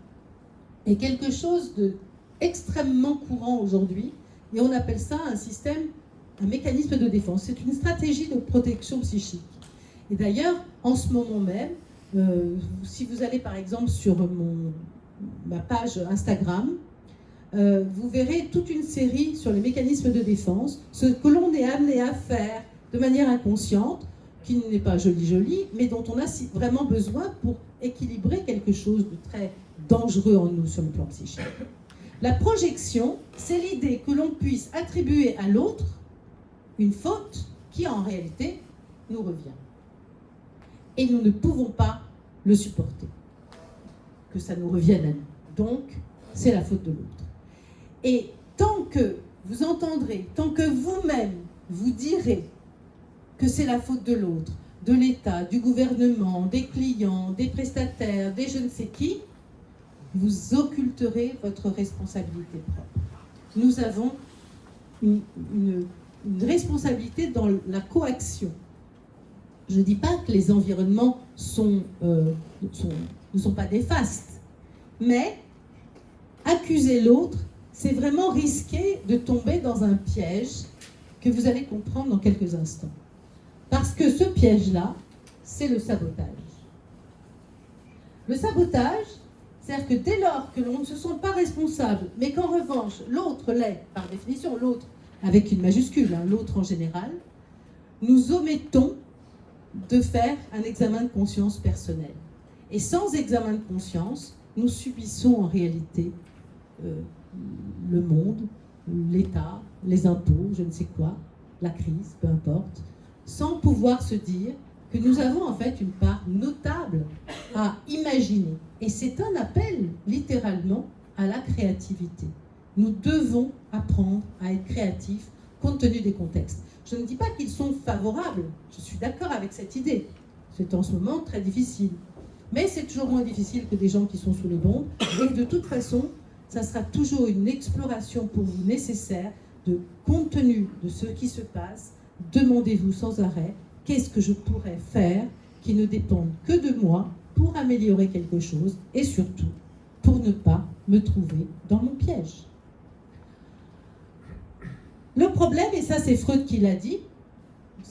est quelque chose d'extrêmement courant aujourd'hui et on appelle ça un mécanisme de défense. C'est une stratégie de protection psychique. Et d'ailleurs, en ce moment même, si vous allez par exemple sur ma page Instagram, vous verrez toute une série sur les mécanismes de défense, ce que l'on est amené à faire de manière inconsciente, qui n'est pas joli, mais dont on a vraiment besoin pour équilibrer quelque chose de très dangereux en nous sur le plan psychique. La projection, c'est l'idée que l'on puisse attribuer à l'autre une faute qui en réalité nous revient. Et nous ne pouvons pas le supporter, que ça nous revienne à nous. Donc, c'est la faute de l'autre. Et tant que vous entendrez, tant que vous-même vous direz que c'est la faute de l'autre, de l'État, du gouvernement, des clients, des prestataires, des je ne sais qui, vous occulterez votre responsabilité propre. Nous avons une responsabilité dans la coaction. Je ne dis pas que les environnements ne sont pas néfastes, mais accuser l'autre, c'est vraiment risquer de tomber dans un piège que vous allez comprendre dans quelques instants. Parce que ce piège-là, c'est le sabotage. Le sabotage, c'est-à-dire que dès lors que l'on ne se sent pas responsable, mais qu'en revanche, l'autre l'est, par définition, l'autre avec une majuscule, l'autre en général, nous omettons de faire un examen de conscience personnel. Et sans examen de conscience, nous subissons en réalité le monde, l'État, les impôts, je ne sais quoi, la crise, peu importe, sans pouvoir se dire que nous avons en fait une part notable à imaginer. Et c'est un appel, littéralement, à la créativité. Nous devons apprendre à être créatifs compte tenu des contextes. Je ne dis pas qu'ils sont favorables, je suis d'accord avec cette idée. C'est en ce moment très difficile. Mais c'est toujours moins difficile que des gens qui sont sous les bombes. Et de toute façon, ça sera toujours une exploration pour vous nécessaire de compte tenu de ce qui se passe. Demandez-vous sans arrêt, qu'est-ce que je pourrais faire qui ne dépende que de moi pour améliorer quelque chose et surtout pour ne pas me trouver dans mon piège. Le problème, et ça c'est Freud qui l'a dit,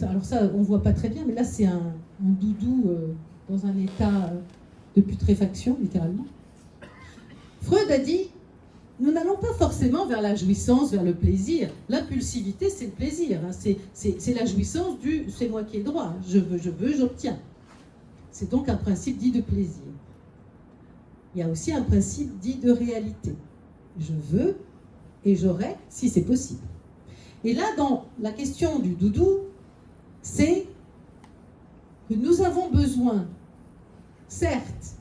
alors ça on ne voit pas très bien, mais là c'est un doudou dans un état de putréfaction, littéralement. Freud a dit, nous n'allons pas forcément vers la jouissance, vers le plaisir. L'impulsivité, c'est le plaisir. C'est la jouissance du « c'est moi qui ai droit ». Je veux, j'obtiens. C'est donc un principe dit de plaisir. Il y a aussi un principe dit de réalité. je veux et j'aurai si c'est possible. Et là, dans la question du doudou, c'est que nous avons besoin, certes,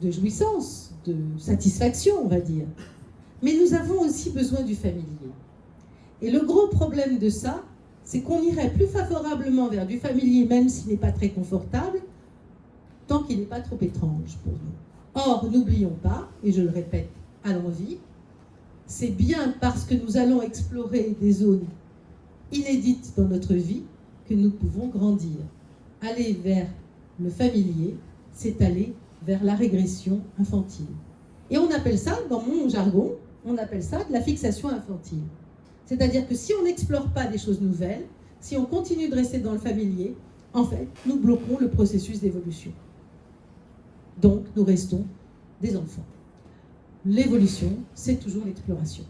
de jouissance, de satisfaction, on va dire, mais nous avons aussi besoin du familier. Et le gros problème de ça, c'est qu'on irait plus favorablement vers du familier, même s'il n'est pas très confortable, tant qu'il n'est pas trop étrange pour nous. Or, n'oublions pas, et je le répète à l'envi, c'est bien parce que nous allons explorer des zones inédites dans notre vie que nous pouvons grandir. Aller vers le familier, c'est aller vers la régression infantile. Et on appelle ça, dans mon jargon, on appelle ça de la fixation infantile. C'est-à-dire que si on n'explore pas des choses nouvelles, si on continue de rester dans le familier, en fait, nous bloquons le processus d'évolution. Donc, nous restons des enfants. L'évolution, c'est toujours l'exploration.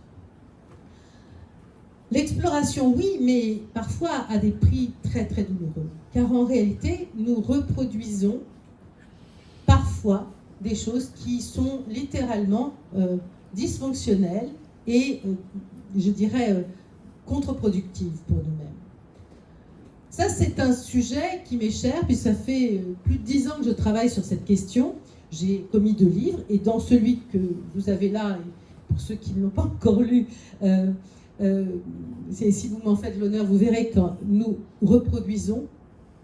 L'exploration, oui, mais parfois à des prix très très douloureux. Car en réalité, nous reproduisons parfois des choses qui sont littéralement dysfonctionnelles et, je dirais, contre-productives pour nous-mêmes. Ça, c'est un sujet qui m'est cher, puis ça fait plus de 10 ans que je travaille sur cette question. J'ai commis 2 livres, et dans celui que vous avez là, pour ceux qui ne l'ont pas encore lu, si vous m'en faites l'honneur, vous verrez que nous reproduisons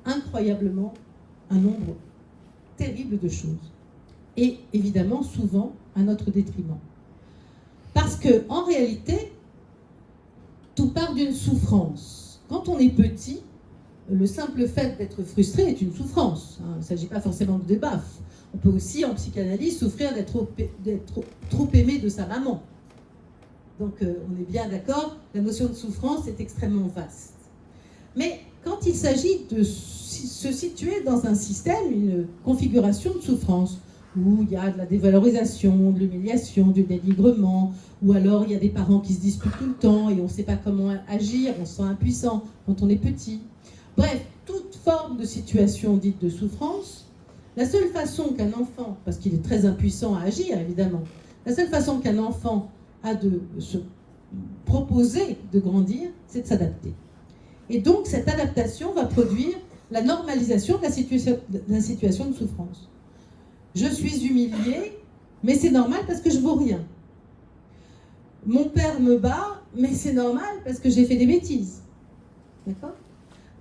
incroyablement un nombre terrible de choses. Et évidemment, souvent, à notre détriment. Parce qu'en réalité, tout part d'une souffrance. Quand on est petit, le simple fait d'être frustré est une souffrance. Il ne s'agit pas forcément de baffe. On peut aussi, en psychanalyse, souffrir d'être trop aimé de sa maman. Donc, on est bien d'accord, la notion de souffrance est extrêmement vaste. Mais quand il s'agit de se situer dans un système, une configuration de souffrance, où il y a de la dévalorisation, de l'humiliation, du dénigrement, ou alors il y a des parents qui se disputent tout le temps et on ne sait pas comment agir, on se sent impuissant quand on est petit. Bref, toute forme de situation dite de souffrance, la seule façon qu'un enfant, parce qu'il est très impuissant à agir évidemment, la seule façon qu'un enfant a de se proposer de grandir, c'est de s'adapter. Et donc cette adaptation va produire la normalisation de la situation de souffrance. Je suis humiliée, mais c'est normal parce que je vaux rien. Mon père me bat, mais c'est normal parce que j'ai fait des bêtises. D'accord ?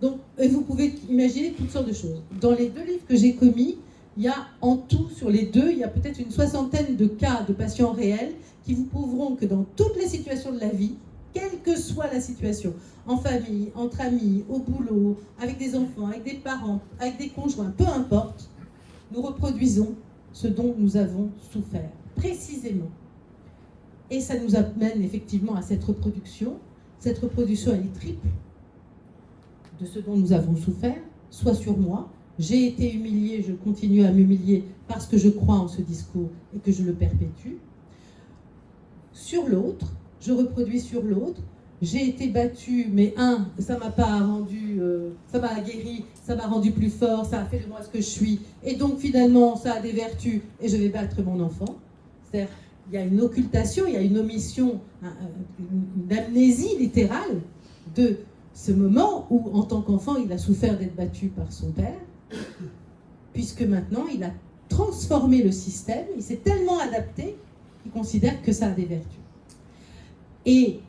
Donc, vous pouvez imaginer toutes sortes de choses. Dans les 2 livres que j'ai commis, il y a en tout, sur les 2, il y a peut-être une 60aine de cas de patients réels qui vous prouveront que dans toutes les situations de la vie, quelle que soit la situation, en famille, entre amis, au boulot, avec des enfants, avec des parents, avec des conjoints, peu importe, nous reproduisons ce dont nous avons souffert, précisément. Et ça nous amène effectivement à cette reproduction. Cette reproduction, elle est triple de ce dont nous avons souffert, soit sur moi, j'ai été humiliée, je continue à m'humilier parce que je crois en ce discours et que je le perpétue. Sur l'autre, je reproduis sur l'autre, j'ai été battue, mais ça m'a pas rendu, ça m'a guéri, ça m'a rendu plus fort, ça a fait de moi ce que je suis, et donc finalement ça a des vertus, et je vais battre mon enfant. C'est-à-dire, il y a une occultation, il y a une omission, une amnésie littérale de ce moment où, en tant qu'enfant, il a souffert d'être battu par son père, puisque maintenant il a transformé le système, il s'est tellement adapté qu'il considère que ça a des vertus. Et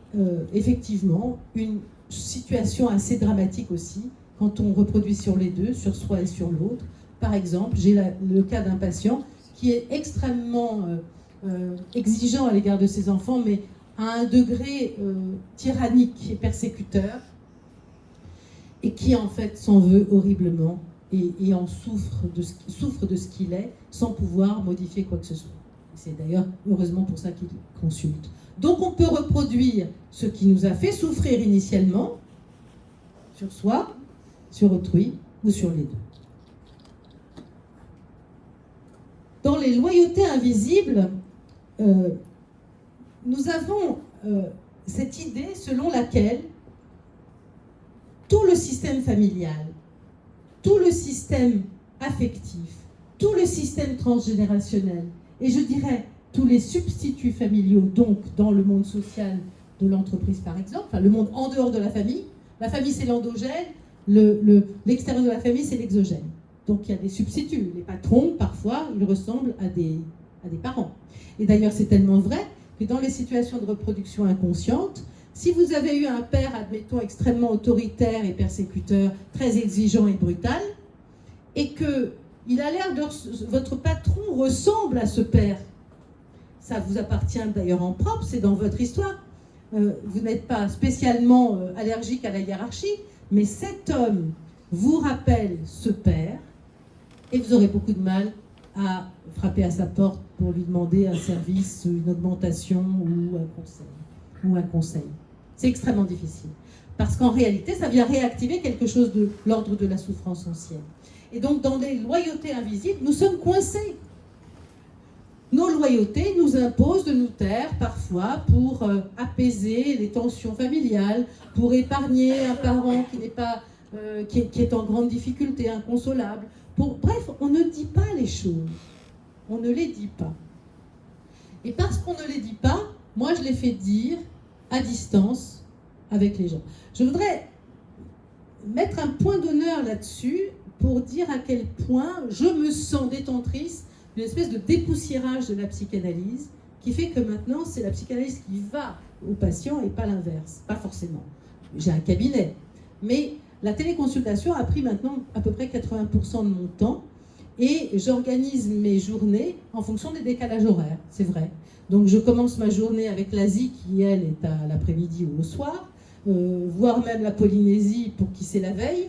effectivement, une situation assez dramatique aussi, quand on reproduit sur les 2, sur soi et sur l'autre. Par exemple, j'ai le cas d'un patient qui est extrêmement exigeant à l'égard de ses enfants, mais à un degré tyrannique et persécuteur, et qui en fait s'en veut horriblement et en souffre de ce qu'il est, sans pouvoir modifier quoi que ce soit. C'est d'ailleurs heureusement pour ça qu'il consulte. Donc on peut reproduire ce qui nous a fait souffrir initialement, sur soi, sur autrui ou sur les 2. Dans les loyautés invisibles, nous avons cette idée selon laquelle tout le système familial, tout le système affectif, tout le système transgénérationnel, et je dirais tous les substituts familiaux, donc dans le monde social de l'entreprise par exemple, enfin le monde en dehors de la famille c'est l'endogène, l'extérieur de la famille c'est l'exogène. Donc il y a des substituts. Les patrons, parfois, ils ressemblent à des parents. Et d'ailleurs, c'est tellement vrai que dans les situations de reproduction inconsciente, si vous avez eu un père, admettons, extrêmement autoritaire et persécuteur, très exigeant et brutal, et que votre patron ressemble à ce père, ça vous appartient d'ailleurs en propre, c'est dans votre histoire. Vous n'êtes pas spécialement allergique à la hiérarchie, mais cet homme vous rappelle ce père, et vous aurez beaucoup de mal à frapper à sa porte pour lui demander un service, une augmentation ou un conseil. C'est extrêmement difficile. Parce qu'en réalité, ça vient réactiver quelque chose de l'ordre de la souffrance ancienne. Et donc, dans des loyautés invisibles, nous sommes coincés. Nos loyautés nous imposent de nous taire parfois pour apaiser les tensions familiales, pour épargner un parent qui est en grande difficulté, inconsolable. Bref, on ne dit pas les choses. On ne les dit pas. Et parce qu'on ne les dit pas, moi je les fais dire à distance avec les gens. Je voudrais mettre un point d'honneur là-dessus pour dire à quel point je me sens détentrice d'une espèce de dépoussiérage de la psychanalyse qui fait que maintenant c'est la psychanalyse qui va au patient et pas l'inverse. Pas forcément. J'ai un cabinet. Mais la téléconsultation a pris maintenant à peu près 80% de mon temps et j'organise mes journées en fonction des décalages horaires, c'est vrai. Donc je commence ma journée avec l'Asie qui, elle, est à l'après-midi ou au soir, voire même la Polynésie pour qui c'est la veille.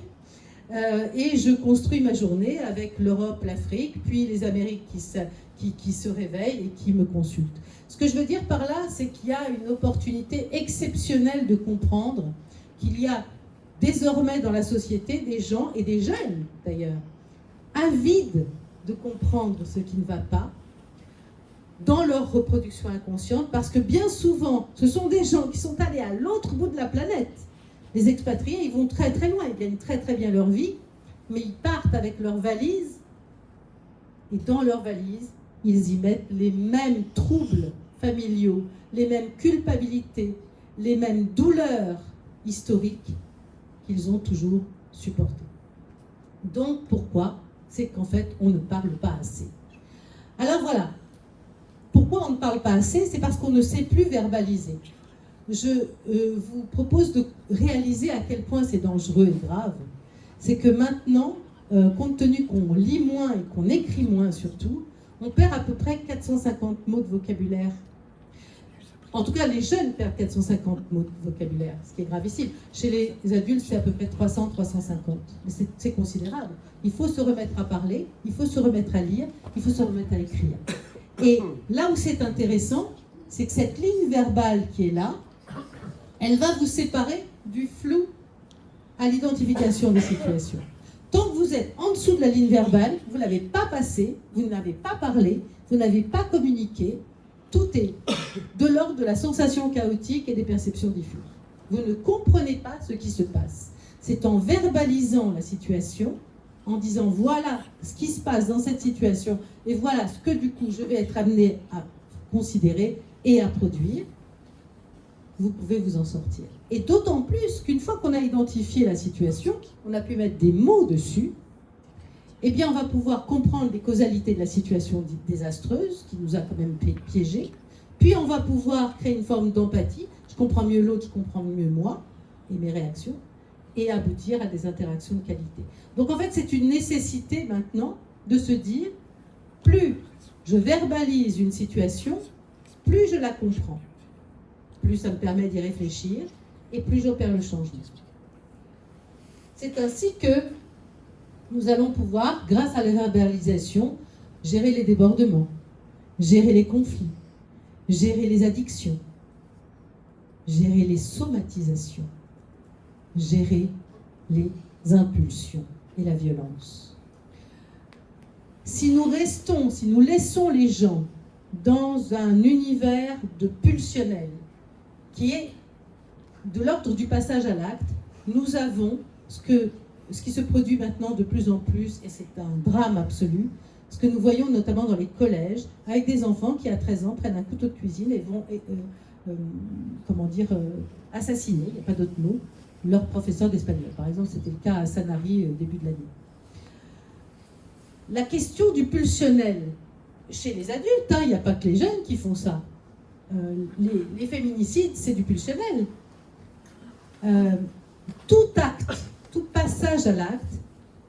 Et je construis ma journée avec l'Europe, l'Afrique, puis les Amériques qui se réveillent et qui me consultent. Ce que je veux dire par là, c'est qu'il y a une opportunité exceptionnelle de comprendre qu'il y a désormais dans la société des gens, et des jeunes d'ailleurs, avides de comprendre ce qui ne va pas dans leur reproduction inconsciente, parce que bien souvent, ce sont des gens qui sont allés à l'autre bout de la planète. Les expatriés, ils vont très très loin, ils gagnent très très bien leur vie, mais ils partent avec leurs valises, et dans leurs valises, ils y mettent les mêmes troubles familiaux, les mêmes culpabilités, les mêmes douleurs historiques qu'ils ont toujours supportées. Donc pourquoi? C'est qu'en fait, on ne parle pas assez. Alors voilà, pourquoi on ne parle pas assez? C'est parce qu'on ne sait plus verbaliser. Je vous propose de réaliser à quel point c'est dangereux et grave. C'est que maintenant, compte tenu qu'on lit moins et qu'on écrit moins surtout, on perd à peu près 450 mots de vocabulaire. En tout cas, les jeunes perdent 450 mots de vocabulaire, ce qui est gravissime. Chez les adultes, c'est à peu près 300, 350. Mais c'est considérable. Il faut se remettre à parler, il faut se remettre à lire, il faut se remettre à écrire. Et là où c'est intéressant, c'est que cette ligne verbale qui est là, elle va vous séparer du flou à l'identification des situations. Tant que vous êtes en dessous de la ligne verbale, vous ne l'avez pas passée, vous n'avez pas parlé, vous n'avez pas communiqué, tout est de l'ordre de la sensation chaotique et des perceptions diffuses. Vous ne comprenez pas ce qui se passe. C'est en verbalisant la situation, en disant voilà ce qui se passe dans cette situation et voilà ce que du coup je vais être amené à considérer et à produire, vous pouvez vous en sortir. Et d'autant plus qu'une fois qu'on a identifié la situation, on a pu mettre des mots dessus, eh bien on va pouvoir comprendre les causalités de la situation dite désastreuse, qui nous a quand même piégés, puis on va pouvoir créer une forme d'empathie, je comprends mieux l'autre, je comprends mieux moi, et mes réactions, et aboutir à des interactions de qualité. Donc en fait c'est une nécessité maintenant de se dire, plus je verbalise une situation, plus je la comprends. Plus ça me permet d'y réfléchir, et plus j'opère le changement. C'est ainsi que nous allons pouvoir, grâce à la verbalisation, gérer les débordements, gérer les conflits, gérer les addictions, gérer les somatisations, gérer les impulsions et la violence. Si nous laissons les gens dans un univers de pulsionnel, qui est de l'ordre du passage à l'acte, nous avons ce qui se produit maintenant de plus en plus, et c'est un drame absolu, ce que nous voyons notamment dans les collèges, avec des enfants qui, à 13 ans, prennent un couteau de cuisine et vont, assassiner, il n'y a pas d'autre mot, leur professeur d'espagnol. Par exemple, c'était le cas à Sanary au début de l'année. La question du pulsionnel, chez les adultes, il n'y a pas que les jeunes qui font ça. Les féminicides, c'est du pulsionnel. Tout acte, tout passage à l'acte,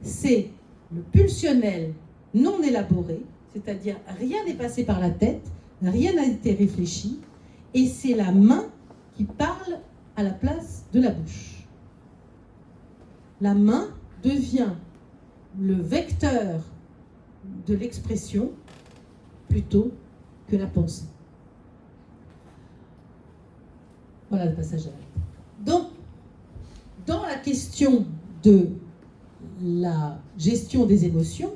c'est le pulsionnel non élaboré, c'est-à-dire rien n'est passé par la tête, rien n'a été réfléchi, et c'est la main qui parle à la place de la bouche. La main devient le vecteur de l'expression plutôt que la pensée. Voilà le passage à l'acte. Donc, dans la question de la gestion des émotions,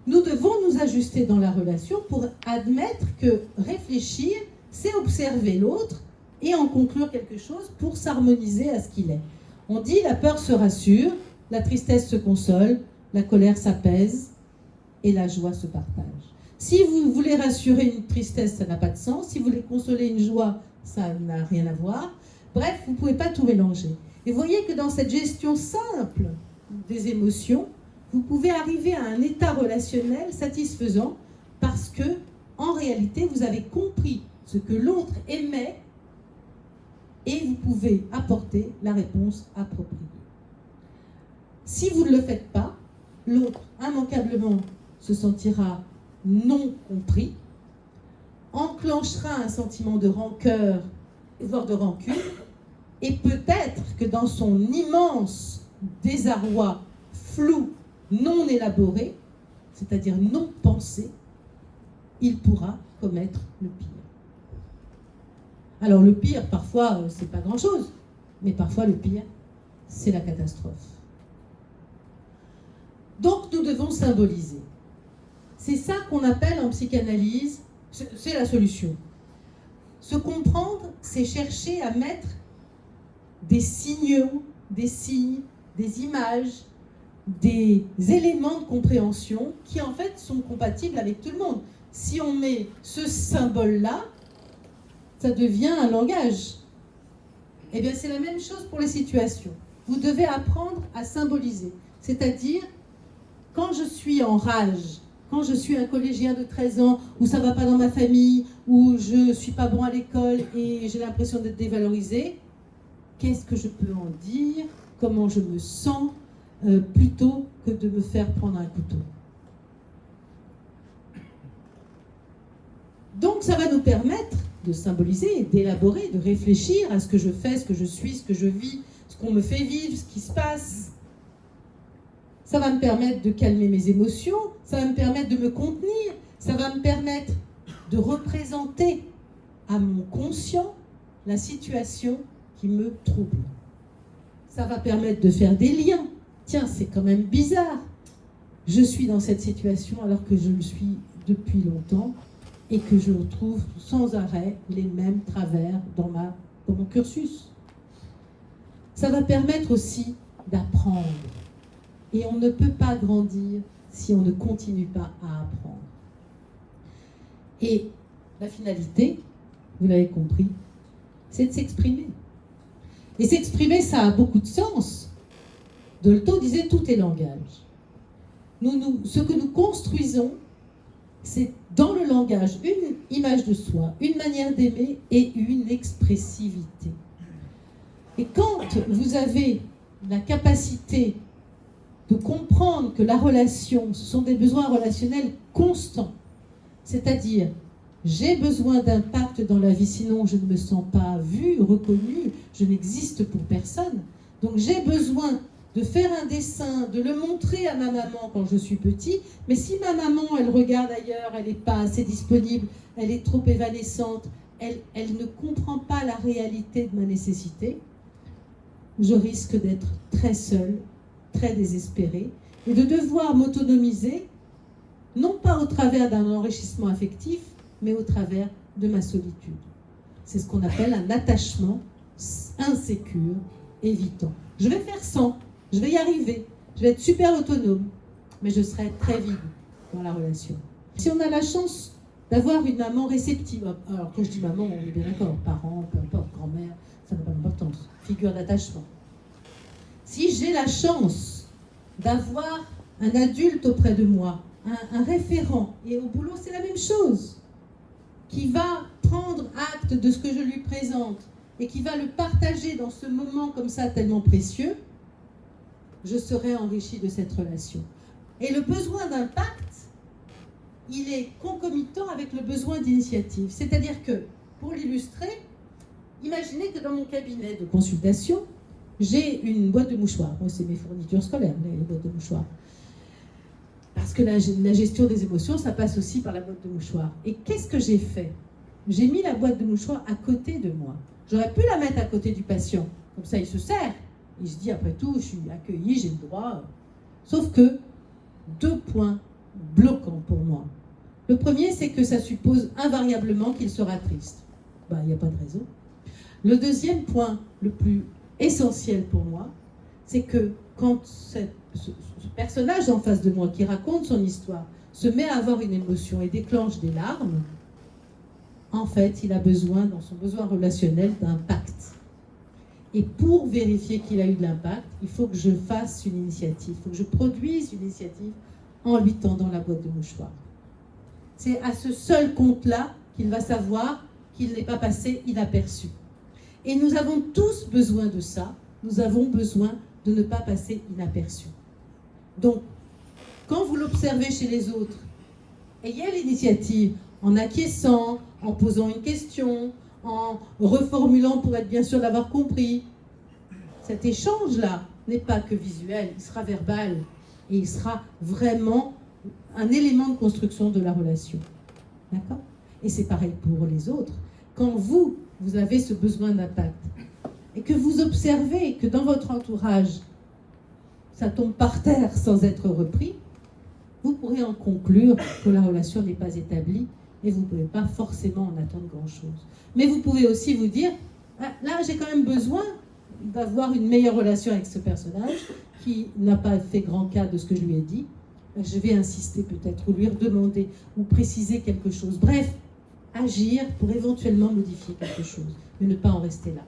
nous devons nous ajuster dans la relation pour admettre que réfléchir, c'est observer l'autre et en conclure quelque chose pour s'harmoniser à ce qu'il est. On dit la peur se rassure, la tristesse se console, la colère s'apaise et la joie se partage. Si vous voulez rassurer une tristesse, ça n'a pas de sens. Si vous voulez consoler une joie, ça n'a rien à voir. Bref, vous ne pouvez pas tout mélanger. Et vous voyez que dans cette gestion simple des émotions, vous pouvez arriver à un état relationnel satisfaisant parce que, en réalité, vous avez compris ce que l'autre aimait et vous pouvez apporter la réponse appropriée. Si vous ne le faites pas, l'autre, immanquablement, se sentira non compris, enclenchera un sentiment de rancœur, voire de rancune, et peut-être que dans son immense désarroi flou, non élaboré, c'est-à-dire non pensé, il pourra commettre le pire. Alors le pire, parfois, c'est pas grand-chose, mais parfois le pire, c'est la catastrophe. Donc nous devons symboliser. C'est ça qu'on appelle en psychanalyse, c'est la solution. Se comprendre, c'est chercher à mettre des signaux, des signes, des images, des éléments de compréhension qui en fait sont compatibles avec tout le monde. Si on met ce symbole-là, ça devient un langage. Eh bien c'est la même chose pour les situations. Vous devez apprendre à symboliser. C'est-à-dire, quand je suis en rage, quand je suis un collégien de 13 ans, où ça ne va pas dans ma famille, où je ne suis pas bon à l'école et j'ai l'impression d'être dévalorisé, qu'est-ce que je peux en dire? Comment je me sens, plutôt que de me faire prendre un couteau. Donc ça va nous permettre de symboliser, d'élaborer, de réfléchir à ce que je fais, ce que je suis, ce que je vis, ce qu'on me fait vivre, ce qui se passe. Ça va me permettre de calmer mes émotions, ça va me permettre de me contenir, ça va me permettre de représenter à mon conscient la situation qui me trouble. Ça va permettre de faire des liens. Tiens, c'est quand même bizarre. Je suis dans cette situation alors que je le suis depuis longtemps et que je retrouve sans arrêt les mêmes travers dans mon cursus. Ça va permettre aussi d'apprendre. Et on ne peut pas grandir si on ne continue pas à apprendre. Et la finalité, vous l'avez compris, c'est de s'exprimer. Et s'exprimer, ça a beaucoup de sens. Dolto disait tout est langage. Ce que nous construisons, c'est dans le langage une image de soi, une manière d'aimer et une expressivité. Et quand vous avez la capacité de comprendre que la relation, ce sont des besoins relationnels constants, c'est-à-dire j'ai besoin d'impact dans la vie, sinon je ne me sens pas vue, reconnue, je n'existe pour personne. Donc j'ai besoin de faire un dessin, de le montrer à ma maman quand je suis petit, mais si ma maman, elle regarde ailleurs, elle n'est pas assez disponible, elle est trop évanescente, elle ne comprend pas la réalité de ma nécessité, je risque d'être très seule, très désespérée, et de devoir m'autonomiser, non pas au travers d'un enrichissement affectif, mais au travers de ma solitude. C'est ce qu'on appelle un attachement insécure, évitant. Je vais faire sans, je vais y arriver, je vais être super autonome, mais je serai très vide. dans la relation. Si on a la chance d'avoir une maman réceptive, alors quand je dis maman, on est bien d'accord, parents, peu importe, grand-mère, ça n'a pas d'importance, figure d'attachement. Si j'ai la chance d'avoir un adulte auprès de moi, un référent, et au boulot c'est la même chose, qui va prendre acte de ce que je lui présente et qui va le partager dans ce moment comme ça tellement précieux, je serai enrichie de cette relation. Et le besoin d'impact, il est concomitant avec le besoin d'initiative. C'est-à-dire que, pour l'illustrer, imaginez que dans mon cabinet de consultation, j'ai une boîte de mouchoirs. Moi, c'est mes fournitures scolaires, les boîtes de mouchoirs. Parce que la gestion des émotions, ça passe aussi par la boîte de mouchoirs. Et qu'est-ce que j'ai fait? J'ai mis la boîte de mouchoirs à côté de moi. J'aurais pu la mettre à côté du patient. Comme ça, il se sert. Il se dit, après tout, je suis accueilli, j'ai le droit. Sauf que, 2 points bloquants pour moi. Le premier, c'est que ça suppose invariablement qu'il sera triste. Il n'y a pas de raison. Le deuxième point, le plus essentiel pour moi, c'est que quand ce personnage en face de moi qui raconte son histoire se met à avoir une émotion et déclenche des larmes, en fait, il a besoin, dans son besoin relationnel, d'impact. Et pour vérifier qu'il a eu de l'impact, il faut que je fasse une initiative, il faut que je produise une initiative en lui tendant la boîte de mouchoirs. C'est à ce seul compte-là qu'il va savoir qu'il n'est pas passé inaperçu. Et nous avons tous besoin de ça, nous avons besoin de ne pas passer inaperçu. Donc, quand vous l'observez chez les autres, ayez l'initiative en acquiesçant, en posant une question, en reformulant pour être bien sûr d'avoir compris. Cet échange-là n'est pas que visuel, il sera verbal et il sera vraiment un élément de construction de la relation. D'accord? Et c'est pareil pour les autres. Quand vous avez ce besoin d'impact et que vous observez que dans votre entourage, ça tombe par terre sans être repris, vous pourrez en conclure que la relation n'est pas établie et vous ne pouvez pas forcément en attendre grand-chose. Mais vous pouvez aussi vous dire, là j'ai quand même besoin d'avoir une meilleure relation avec ce personnage qui n'a pas fait grand cas de ce que je lui ai dit. Je vais insister peut-être, ou lui redemander, ou préciser quelque chose. Bref, agir pour éventuellement modifier quelque chose, mais ne pas en rester là.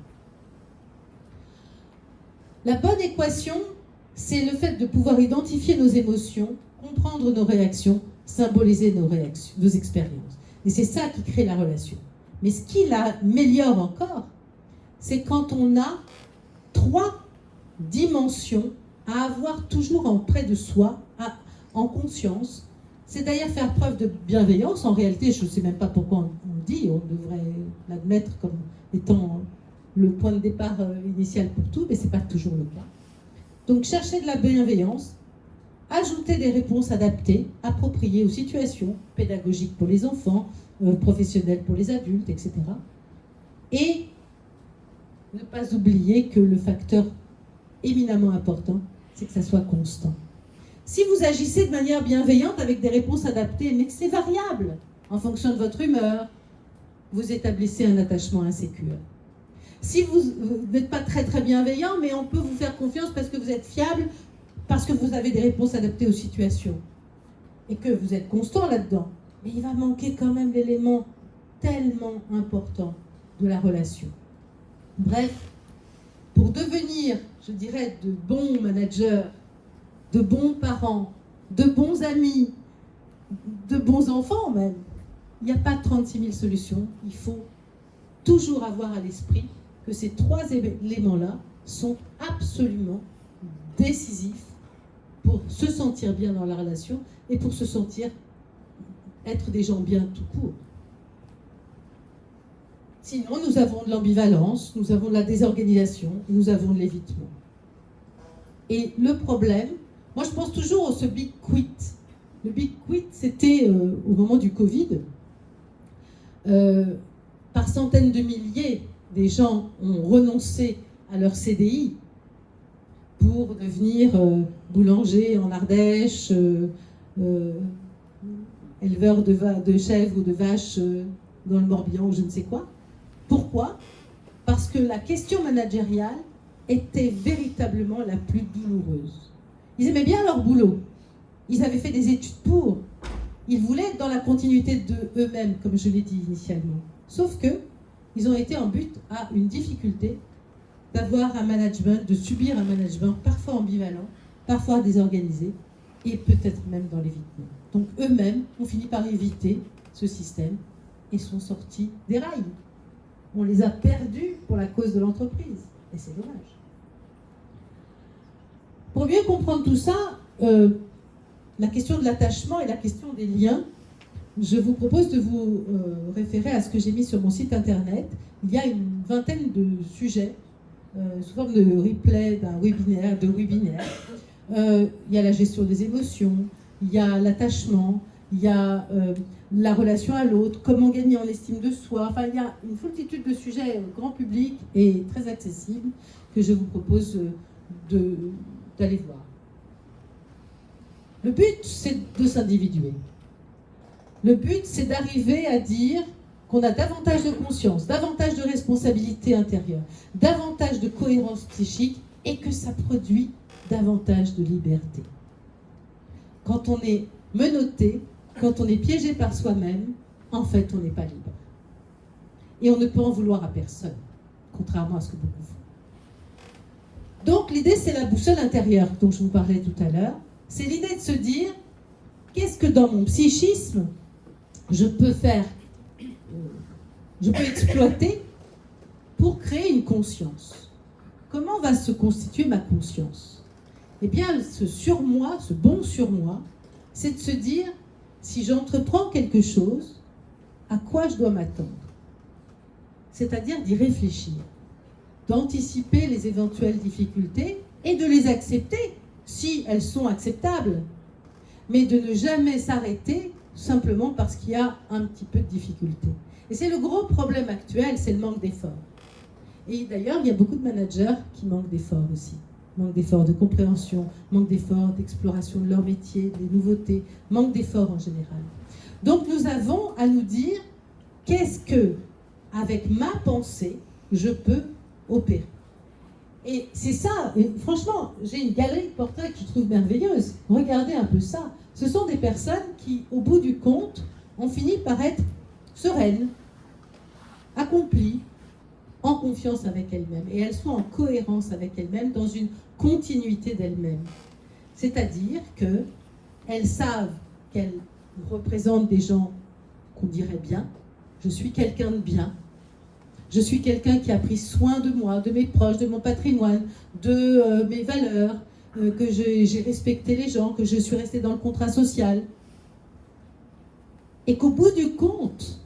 La bonne équation, c'est le fait de pouvoir identifier nos émotions, comprendre nos réactions, symboliser nos expériences. Et c'est ça qui crée la relation. Mais ce qui l'améliore encore, c'est quand on a 3 dimensions à avoir toujours près de soi, en conscience. C'est d'ailleurs faire preuve de bienveillance. En réalité, je ne sais même pas pourquoi on le dit, on devrait l'admettre comme étant le point de départ initial pour tout, mais ce n'est pas toujours le cas. Donc chercher de la bienveillance, ajouter des réponses adaptées, appropriées aux situations, pédagogiques pour les enfants, professionnelles pour les adultes, etc. Et ne pas oublier que le facteur éminemment important, c'est que ça soit constant. Si vous agissez de manière bienveillante avec des réponses adaptées, mais que c'est variable en fonction de votre humeur, vous établissez un attachement insécure. Si vous n'êtes pas très très bienveillant, mais on peut vous faire confiance parce que vous êtes fiable, parce que vous avez des réponses adaptées aux situations, et que vous êtes constant là-dedans, mais il va manquer quand même l'élément tellement important de la relation. Bref, pour devenir, je dirais, de bons managers, de bons parents, de bons amis, de bons enfants même, il n'y a pas 36 000 solutions. Il faut toujours avoir à l'esprit que ces 3 éléments-là sont absolument décisifs pour se sentir bien dans la relation et pour se sentir être des gens bien tout court. Sinon, nous avons de l'ambivalence, nous avons de la désorganisation, nous avons de l'évitement. Et le problème, moi je pense toujours au ce big quit. Le big quit, c'était au moment du Covid. Par centaines de milliers, des gens ont renoncé à leur CDI pour devenir boulanger en Ardèche, éleveur de chèvres ou de vaches dans le Morbihan ou je ne sais quoi. Pourquoi? Parce que la question managériale était véritablement la plus douloureuse. Ils aimaient bien leur boulot. Ils avaient fait des études pour. Ils voulaient être dans la continuité d'eux-mêmes, comme je l'ai dit initialement. Sauf que ils ont été en but à une difficulté d'avoir un management, de subir un management parfois ambivalent, parfois désorganisé, et peut-être même dans l'évitement. Donc eux-mêmes ont fini par éviter ce système et sont sortis des rails. On les a perdus pour la cause de l'entreprise, et c'est dommage. Pour mieux comprendre tout ça, la question de l'attachement et la question des liens, je vous propose de vous référer à ce que j'ai mis sur mon site internet. Il y a une vingtaine de sujets sous forme de replay d'un webinaire, il y a la gestion des émotions, il y a l'attachement, il y a la relation à l'autre, comment gagner en estime de soi. Enfin, il y a une foultitude de sujets grand public et très accessibles que je vous propose d'aller voir. Le but, c'est de s'individuer. Le but, c'est d'arriver à dire qu'on a davantage de conscience, davantage de responsabilité intérieure, davantage de cohérence psychique et que ça produit davantage de liberté. Quand on est menotté, quand on est piégé par soi-même, en fait, on n'est pas libre. Et on ne peut en vouloir à personne, contrairement à ce que beaucoup font. Donc, l'idée, c'est la boussole intérieure dont je vous parlais tout à l'heure. C'est l'idée de se dire, qu'est-ce que dans mon psychisme, je peux faire, je peux exploiter pour créer une conscience. Comment va se constituer ma conscience? Eh bien, ce surmoi, ce bon surmoi, c'est de se dire, si j'entreprends quelque chose, à quoi je dois m'attendre? C'est-à-dire d'y réfléchir, d'anticiper les éventuelles difficultés et de les accepter si elles sont acceptables, mais de ne jamais s'arrêter simplement parce qu'il y a un petit peu de difficulté. Et c'est le gros problème actuel, c'est le manque d'efforts. Et d'ailleurs, il y a beaucoup de managers qui manquent d'efforts aussi. Manque d'efforts de compréhension, manque d'efforts d'exploration de leur métier, des nouveautés, manque d'efforts en général. Donc nous avons à nous dire, qu'est-ce que, avec ma pensée, je peux opérer? Et c'est ça, et franchement, j'ai une galerie de portraits que je trouve merveilleuse. Regardez un peu ça. Ce sont des personnes qui, au bout du compte, ont fini par être sereines, accomplies, en confiance avec elles-mêmes. Et elles sont en cohérence avec elles-mêmes, dans une continuité d'elles-mêmes. C'est-à-dire qu'elles savent qu'elles représentent des gens qu'on dirait bien. Je suis quelqu'un de bien. Je suis quelqu'un qui a pris soin de moi, de mes proches, de mon patrimoine, de mes valeurs, que j'ai respecté les gens, que je suis restée dans le contrat social. Et qu'au bout du compte,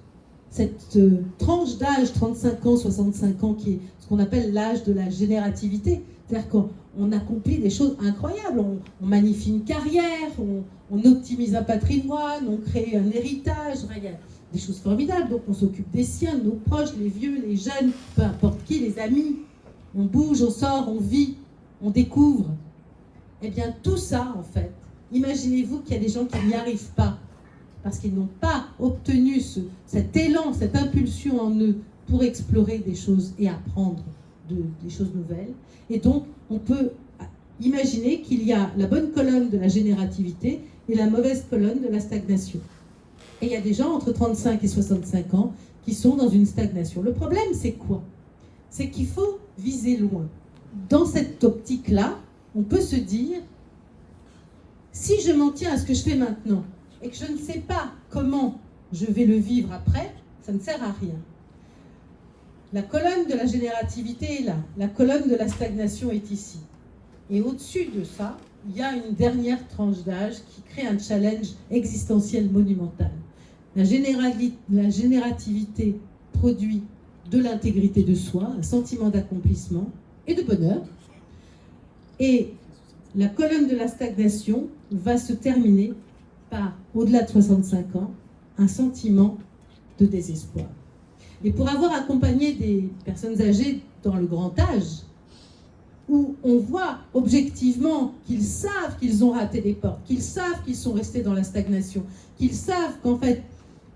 cette tranche d'âge, 35 ans, 65 ans, qui est ce qu'on appelle l'âge de la générativité, c'est-à-dire qu'on accomplit des choses incroyables, on magnifie une carrière, on optimise un patrimoine, on crée un héritage, il y a des choses formidables, donc on s'occupe des siens, de nos proches, les vieux, les jeunes, peu importe qui, les amis, on bouge, on sort, on vit, on découvre. Eh bien tout ça, en fait, imaginez-vous qu'il y a des gens qui n'y arrivent pas, parce qu'ils n'ont pas obtenu cet élan, cette impulsion en eux pour explorer des choses et apprendre des choses nouvelles. Et donc, on peut imaginer qu'il y a la bonne colonne de la générativité et la mauvaise colonne de la stagnation. Et il y a des gens entre 35 et 65 ans qui sont dans une stagnation. Le problème, c'est quoi? C'est qu'il faut viser loin. Dans cette optique-là, on peut se dire, si je m'en tiens à ce que je fais maintenant, et que je ne sais pas comment je vais le vivre après, ça ne sert à rien. La colonne de la générativité est là, la colonne de la stagnation est ici. Et au-dessus de ça, il y a une dernière tranche d'âge qui crée un challenge existentiel monumental. La générativité produit de l'intégrité de soi, un sentiment d'accomplissement et de bonheur. Et la colonne de la stagnation va se terminer par, au-delà de 65 ans, un sentiment de désespoir. Et pour avoir accompagné des personnes âgées dans le grand âge, où on voit objectivement qu'ils savent qu'ils ont raté les portes, qu'ils savent qu'ils sont restés dans la stagnation, qu'ils savent qu'en fait,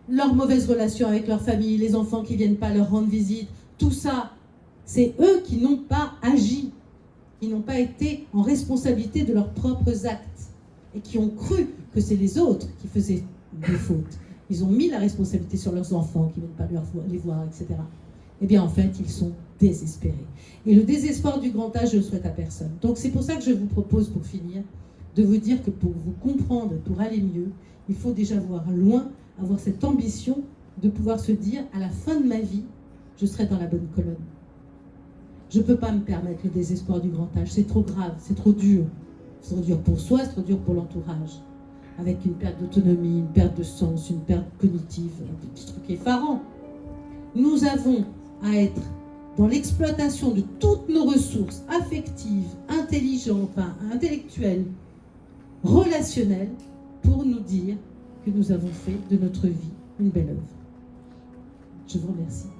leur mauvaise relation avec leur famille, les enfants qui ne viennent pas leur rendre visite, tout ça, c'est eux qui n'ont pas agi, qui n'ont pas été en responsabilité de leurs propres actes, et qui ont cru que c'est les autres qui faisaient des fautes. Ils ont mis la responsabilité sur leurs enfants qui ne viennent pas les voir, etc. Eh bien, en fait, ils sont désespérés. Et le désespoir du grand âge, je ne le souhaite à personne. Donc, c'est pour ça que je vous propose, pour finir, de vous dire que pour vous comprendre, pour aller mieux, il faut déjà voir loin, avoir cette ambition de pouvoir se dire, à la fin de ma vie, je serai dans la bonne colonne. Je ne peux pas me permettre le désespoir du grand âge. C'est trop grave, c'est trop dur. C'est trop dur pour soi, c'est trop dur pour l'entourage. Avec une perte d'autonomie, une perte de sens, une perte cognitive, un petit truc effarant. Nous avons à être dans l'exploitation de toutes nos ressources affectives, intellectuelles, relationnelles, pour nous dire que nous avons fait de notre vie une belle œuvre. Je vous remercie.